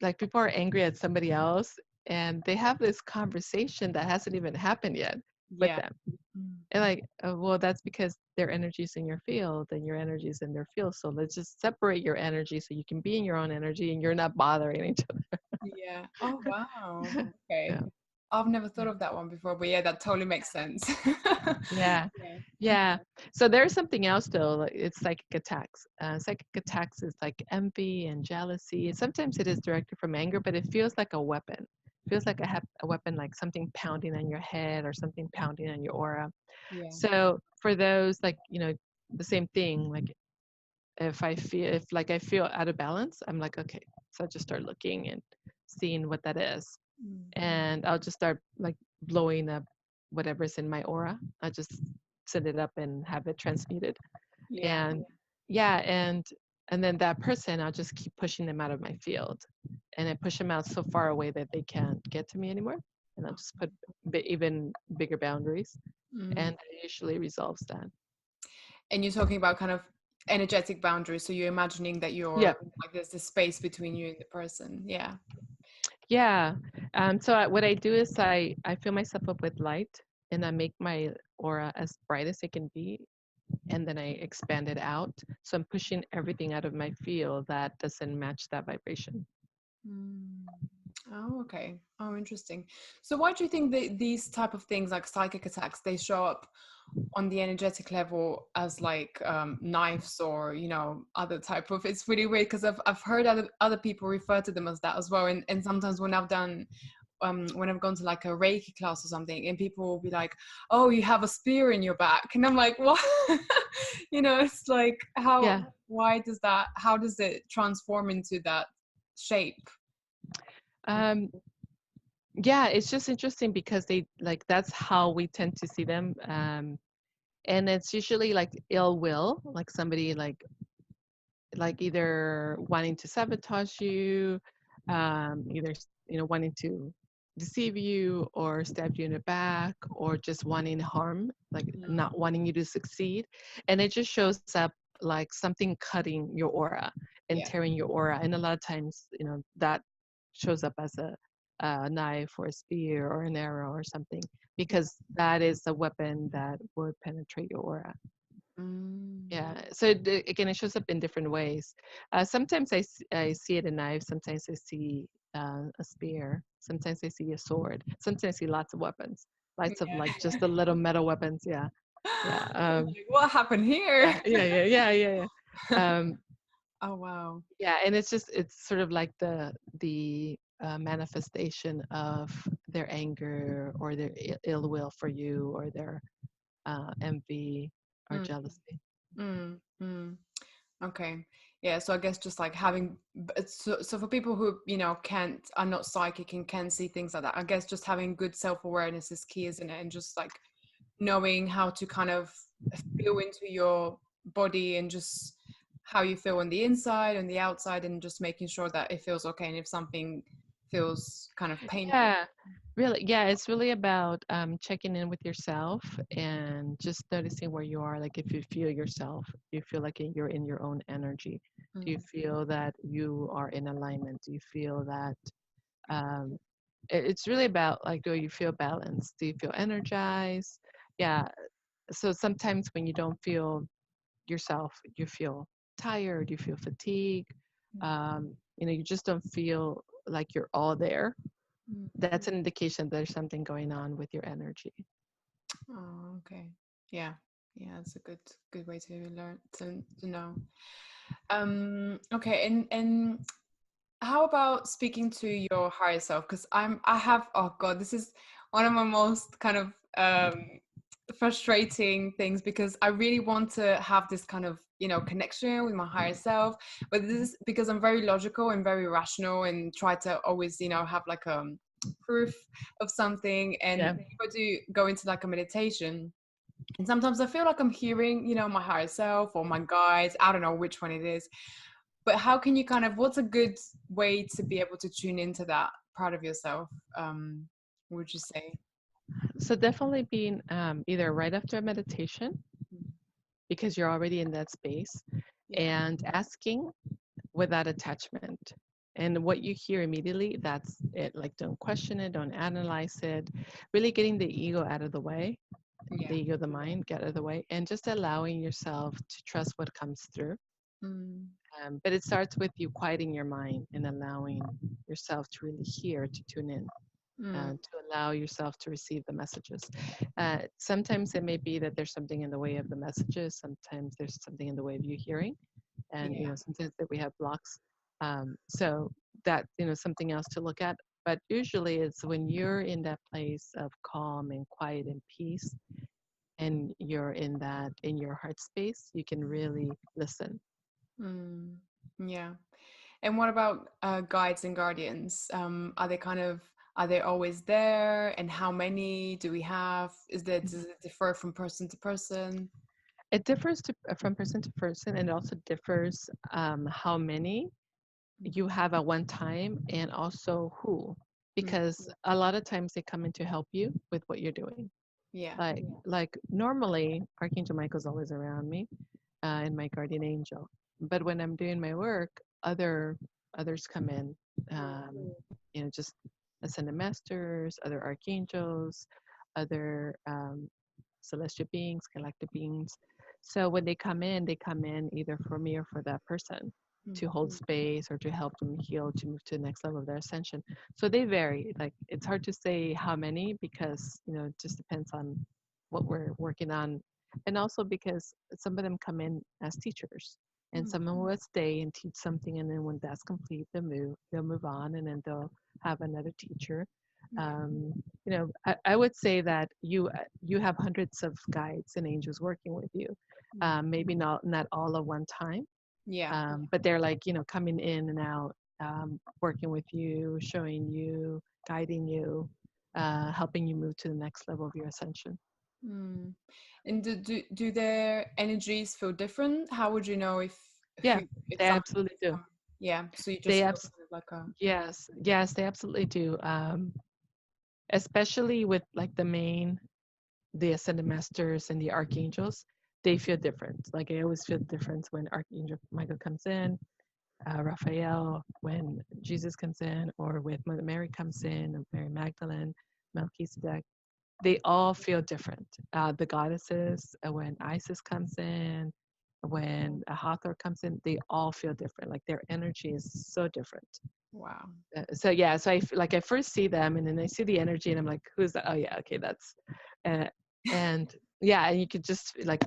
like people are angry at somebody else and they have this conversation that hasn't even happened yet with Yeah. them. Mm. And like, well, that's because their energy's in your field and your energy's in their field. So let's just separate your energy so you can be in your own energy and you're not bothering each Yeah. Oh, wow. other. Okay. Yeah. I've never thought of that one before, but yeah, that totally makes sense. Yeah. Yeah. Yeah. So there's something else though. It's psychic attacks. Psychic attacks is like envy and jealousy. Sometimes it is directed from anger, but it feels like a weapon. Feels like a weapon, like something pounding on your head or something pounding on your aura. Yeah. So for those, like the same thing. Like if like I feel out of balance, I'm like, okay. So I just start looking and seeing what that is, Mm. and I'll just start like blowing up whatever's in my aura. I just send it up and have it transmuted. Yeah. And yeah, and then that person, I'll just keep pushing them out of my field, and I push them out so far away that they can't get to me anymore. And I'll just put even bigger boundaries, Mm. and it usually resolves that. And you're talking about kind of energetic boundaries. So you're imagining that Yeah, you're like there's this space between you and the person. Yeah. yeah. So what I do is I fill myself up with light, and I make my aura as bright as it can be, and then I expand it out. So I'm pushing everything out of my field that doesn't match that vibration. Mm. Oh, okay. Oh, interesting. So why do you think that these type of things like psychic attacks, they show up on the energetic level as like knives or other type of, it's really weird because I've heard other people refer to them as that as well, and sometimes when I've gone to like a Reiki class or something and people will be like, oh, you have a spear in your back, and I'm like, what? It's like, Yeah. how does it transform into that shape? Um, yeah, it's just interesting because they like that's how we tend to see them. And it's usually like ill will, like somebody like either wanting to sabotage you, either wanting to deceive you or stab you in the back or just wanting harm, like Mm. not wanting you to succeed. And it just shows up like something cutting your aura and Yeah. tearing your aura. And a lot of times, that shows up as a knife or a spear or an arrow or something Yeah. because that is a weapon that would penetrate your aura. Mm. Yeah. So again, it shows up in different ways. Sometimes I see it a knife. Sometimes I see a spear. Sometimes I see a sword. Sometimes I see lots of weapons. Lots of like just the little metal weapons. Yeah. Yeah. Like, what happened here? Yeah. Yeah. Yeah. Yeah. Yeah. Yeah. Oh, wow. Yeah. And it's sort of like the manifestation of their anger or their ill will for you or their envy or Mm, jealousy. mm, mm. Okay. Yeah. So I guess just like so for people who, are not psychic and can see things like that, I guess just having good self-awareness is key, isn't it? And just like knowing how to kind of feel into your body and just how you feel on the inside and the outside, and just making sure that it feels okay. And if something feels kind of painful. Yeah, really. Yeah, it's really about checking in with yourself and just noticing where you are. Like if you feel yourself, you feel like you're in your own energy. Do you Mm, feel that you are in alignment? Do you feel that um, it's really about like, do you feel balanced? Do you feel energized? Yeah. So sometimes when you don't feel yourself, you feel tired, you feel fatigued, you just don't feel like you're all there. mm. That's an indication there's something going on with your energy. Oh, okay. Yeah. Yeah, that's a good way to learn to know. Okay, and how about speaking to your higher self? Because I have, oh God, this is one of my most kind of frustrating things, because I really want to have this kind of, connection with my higher self. But this is because I'm very logical and very rational and try to always, have like proof of something. And Yeah. if I do go into like a meditation, and sometimes I feel like I'm hearing, my higher self or my guides. I don't know which one it is, but how can you kind of, what's a good way to be able to tune into that part of yourself? Would you say? So definitely being either right after a meditation, Mm. because you're already in that space, Yeah. and asking without attachment. And what you hear immediately, that's it. Like, don't question it, don't analyze it. Really getting the ego out of the way, the Yeah. ego, the mind, get out of the way, and just allowing yourself to trust what comes through. Mm. But it starts with you quieting your mind and allowing yourself to really hear, to tune in, Mm. to allow yourself to receive the messages. Sometimes it may be that there's something in the way of the messages. Sometimes there's something in the way of you hearing, and Yeah. sometimes that we have blocks. So that something else to look at. But usually, it's when you're in that place of calm and quiet and peace, and you're in your heart space, you can really listen. Mm. Yeah. And what about guides and guardians? Are they kind of, are they always there? And how many do we have? Does it differ from person to person? It differs from person to person, and it also differs how many you have at one time, and also who, Mm. because a lot of times they come in to help you with what you're doing. Yeah. Like normally, Archangel Michael's always around me, and my guardian angel. But when I'm doing my work, others come in, just ascended masters, other archangels, other celestial beings, galactic beings. So when they come in either for me or for that person Mm. to hold space or to help them heal, to move to the next level of their ascension. So they vary. Like it's hard to say how many, because it just depends on what we're working on, and also because some of them come in as teachers, and Mm. some of them will stay and teach something, and then when that's complete, they'll move on, and then they'll have another teacher. Yeah. I would say that you have hundreds of guides and angels working with you, Mm. maybe not all at one time, Yeah. but they're like coming in and out, working with you, showing you, guiding you, helping you move to the next level of your ascension. Mm. And do their energies feel different? How would you know Yeah, if they some, absolutely do. yeah, so you They just feel abs- kind of like a, yes, they absolutely do. Especially with like the ascended masters and the archangels, they feel different. Like I always feel the difference when Archangel Michael comes in, Raphael, when Jesus comes in, or with Mother Mary comes in, or Mary Magdalene, Melchizedek. They all feel different. The goddesses, when Isis comes in, when Hathor comes in, they all feel different. Like their energy is so different. wow. So yeah, so like I first see them, and then I see the energy, and I'm like, who's that? Oh yeah, okay, that's, uh, and yeah, and you could just like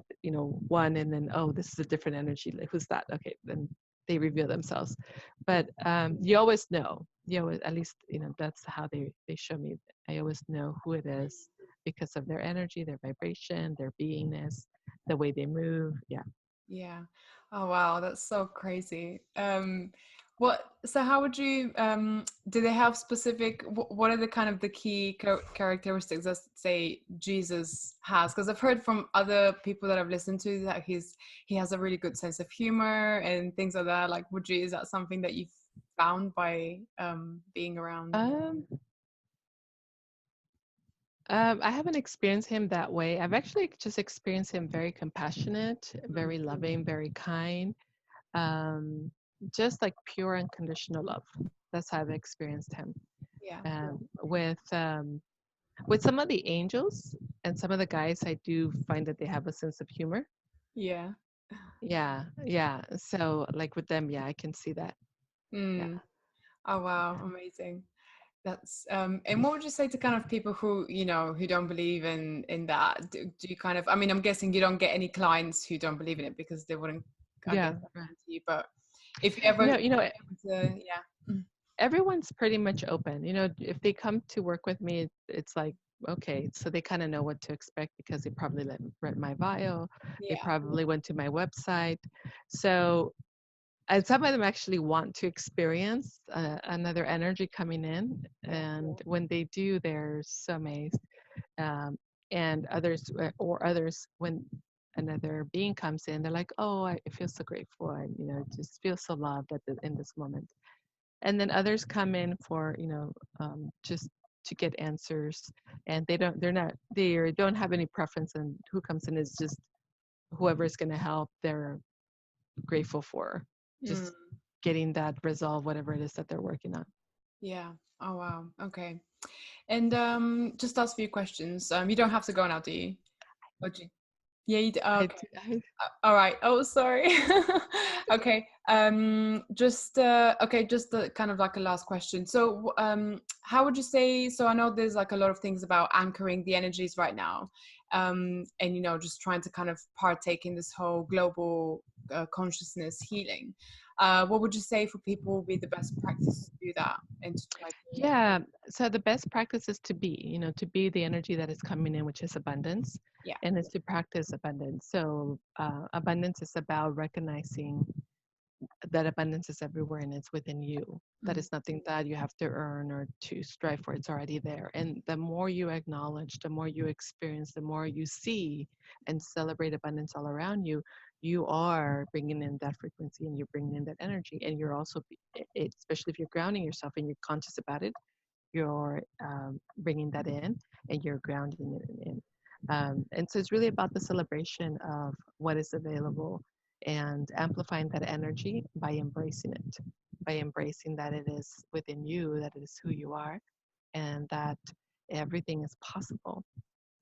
one, and then oh, this is a different energy. Like who's that? Okay, then they reveal themselves. But you always know. You always, at least that's how they show me. I always know who it is because of their energy, their vibration, their beingness, the way they move. Yeah. Yeah. Oh wow, that's so crazy. So how would you do they have specific what are the kind of the key characteristics that say Jesus has? Because I've heard from other people that I've listened to that he has a really good sense of humor and things like that. Like is that something that you've found by being around? Um, I haven't experienced him that way. I've actually just experienced him very compassionate, Mm, very loving, very kind, um, just like pure unconditional love. That's how I've experienced him. yeah, With some of the angels and some of the guys, I do find that they have a sense of humor. yeah. Yeah, yeah. So like with them, yeah, I can see that. Yeah. Mm. Oh wow, amazing. That's and what would you say to kind of people who, you know, who don't believe in that? Do you kind of, I mean, I'm guessing you don't get any clients who don't believe in it because they wouldn't, I guess, Yeah. come to you. But if you ever, yeah. Mm. Everyone's pretty much open. If they come to work with me, it's like, okay, so they kind of know what to expect because they probably read my bio, they Yeah. probably went to my website. So, and some of them actually want to experience another energy coming in. Yeah. And when they do, they're so amazed. Um, and others, or others, when another being comes in, they're like, oh, I feel so grateful. I, just feel so loved in this moment. And then others come in for just to get answers, and they don't have any preference, and who comes in is just whoever is going to help. They're grateful for Mm. just getting that resolve, whatever it is that they're working on. Yeah. Oh wow. Okay. And just ask a few questions. You don't have to go now, do you? Or do you? Yeah, you do. Oh, I, okay. d- I- All right. Oh, sorry. Okay. Just kind of like a last question. So, how would you say? So, I know there's like a lot of things about anchoring the energies right now, and just trying to kind of partake in this whole global consciousness healing. What would you say for people would be the best practice to do that and to try to? yeah. So the best practice is to be the energy that is coming in, which is abundance, Yeah. and is to practice abundance. So abundance is about recognizing that abundance is everywhere and it's within you. That Mm, is nothing that you have to earn or to strive for. It's already there. And the more you acknowledge, the more you experience, the more you see and celebrate abundance all around you, you are bringing in that frequency and you're bringing in that energy. And you're also, especially if you're grounding yourself and you're conscious about it, you're bringing that in and you're grounding it in. And so it's really about the celebration of what is available and amplifying that energy by embracing it, by embracing that it is within you, that it is who you are, and that everything is possible,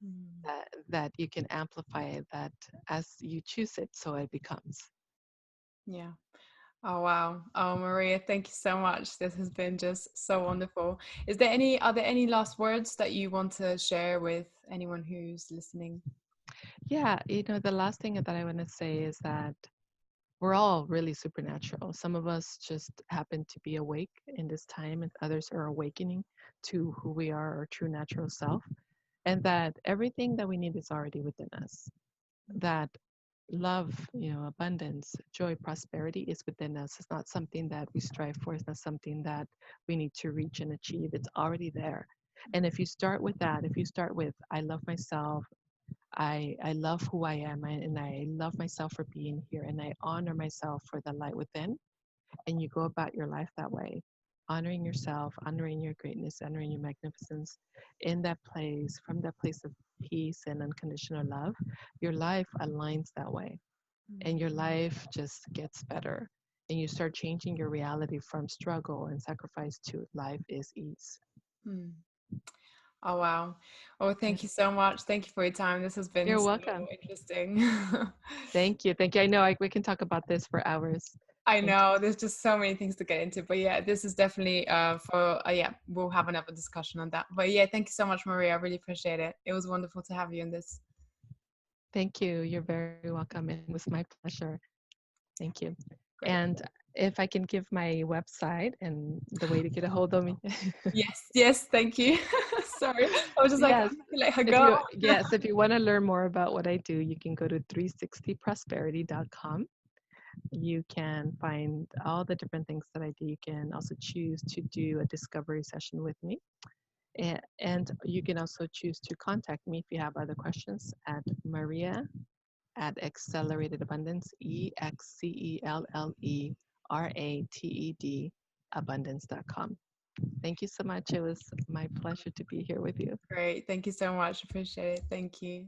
mm. that you can amplify that as you choose it, so it becomes. Yeah. Oh wow. Oh Maria, thank you so much. This has been just so wonderful. Are there any last words that you want to share with anyone who's listening? Yeah, the last thing that I want to say is that we're all really supernatural. Some of us just happen to be awake in this time, and others are awakening to who we are, our true natural self, and that everything that we need is already within us. That love, abundance, joy, prosperity is within us. It's not something that we strive for, it's not something that we need to reach and achieve. It's already there. And if you start with that, if you start with, I love myself, I love who I am, and I love myself for being here, and I honor myself for the light within, and you go about your life that way, honoring yourself, honoring your greatness, honoring your magnificence in that place, from that place of peace and unconditional love, your life aligns that way, and your life just gets better. And you start changing your reality from struggle and sacrifice to life is ease. Mm. Oh wow. Oh, thank you so much. Thank you for your time. This has been You're so welcome. interesting. Thank you. Thank you. I know we can talk about this for hours. I Thank you. know there's just so many things to get into, but yeah, this is definitely for yeah, we'll have another discussion on that. But yeah, thank you so much, Maria. I really appreciate it. It was wonderful to have you in this. Thank you. You're very welcome. It was my pleasure. Thank you. Great. And if I can give my website and the way to get a hold of me. Yes, yes, thank you. Sorry, I was just like, I Yes. have to let her If go. you yes, if you want to learn more about what I do, you can go to 360prosperity.com. You can find all the different things that I do. You can also choose to do a discovery session with me. And you can also choose to contact me if you have other questions at Maria at Accelerated Abundance, EXCELLERATED abundance.com. Thank you so much. It was my pleasure to be here with you. Great. Thank you so much. Appreciate it. Thank you.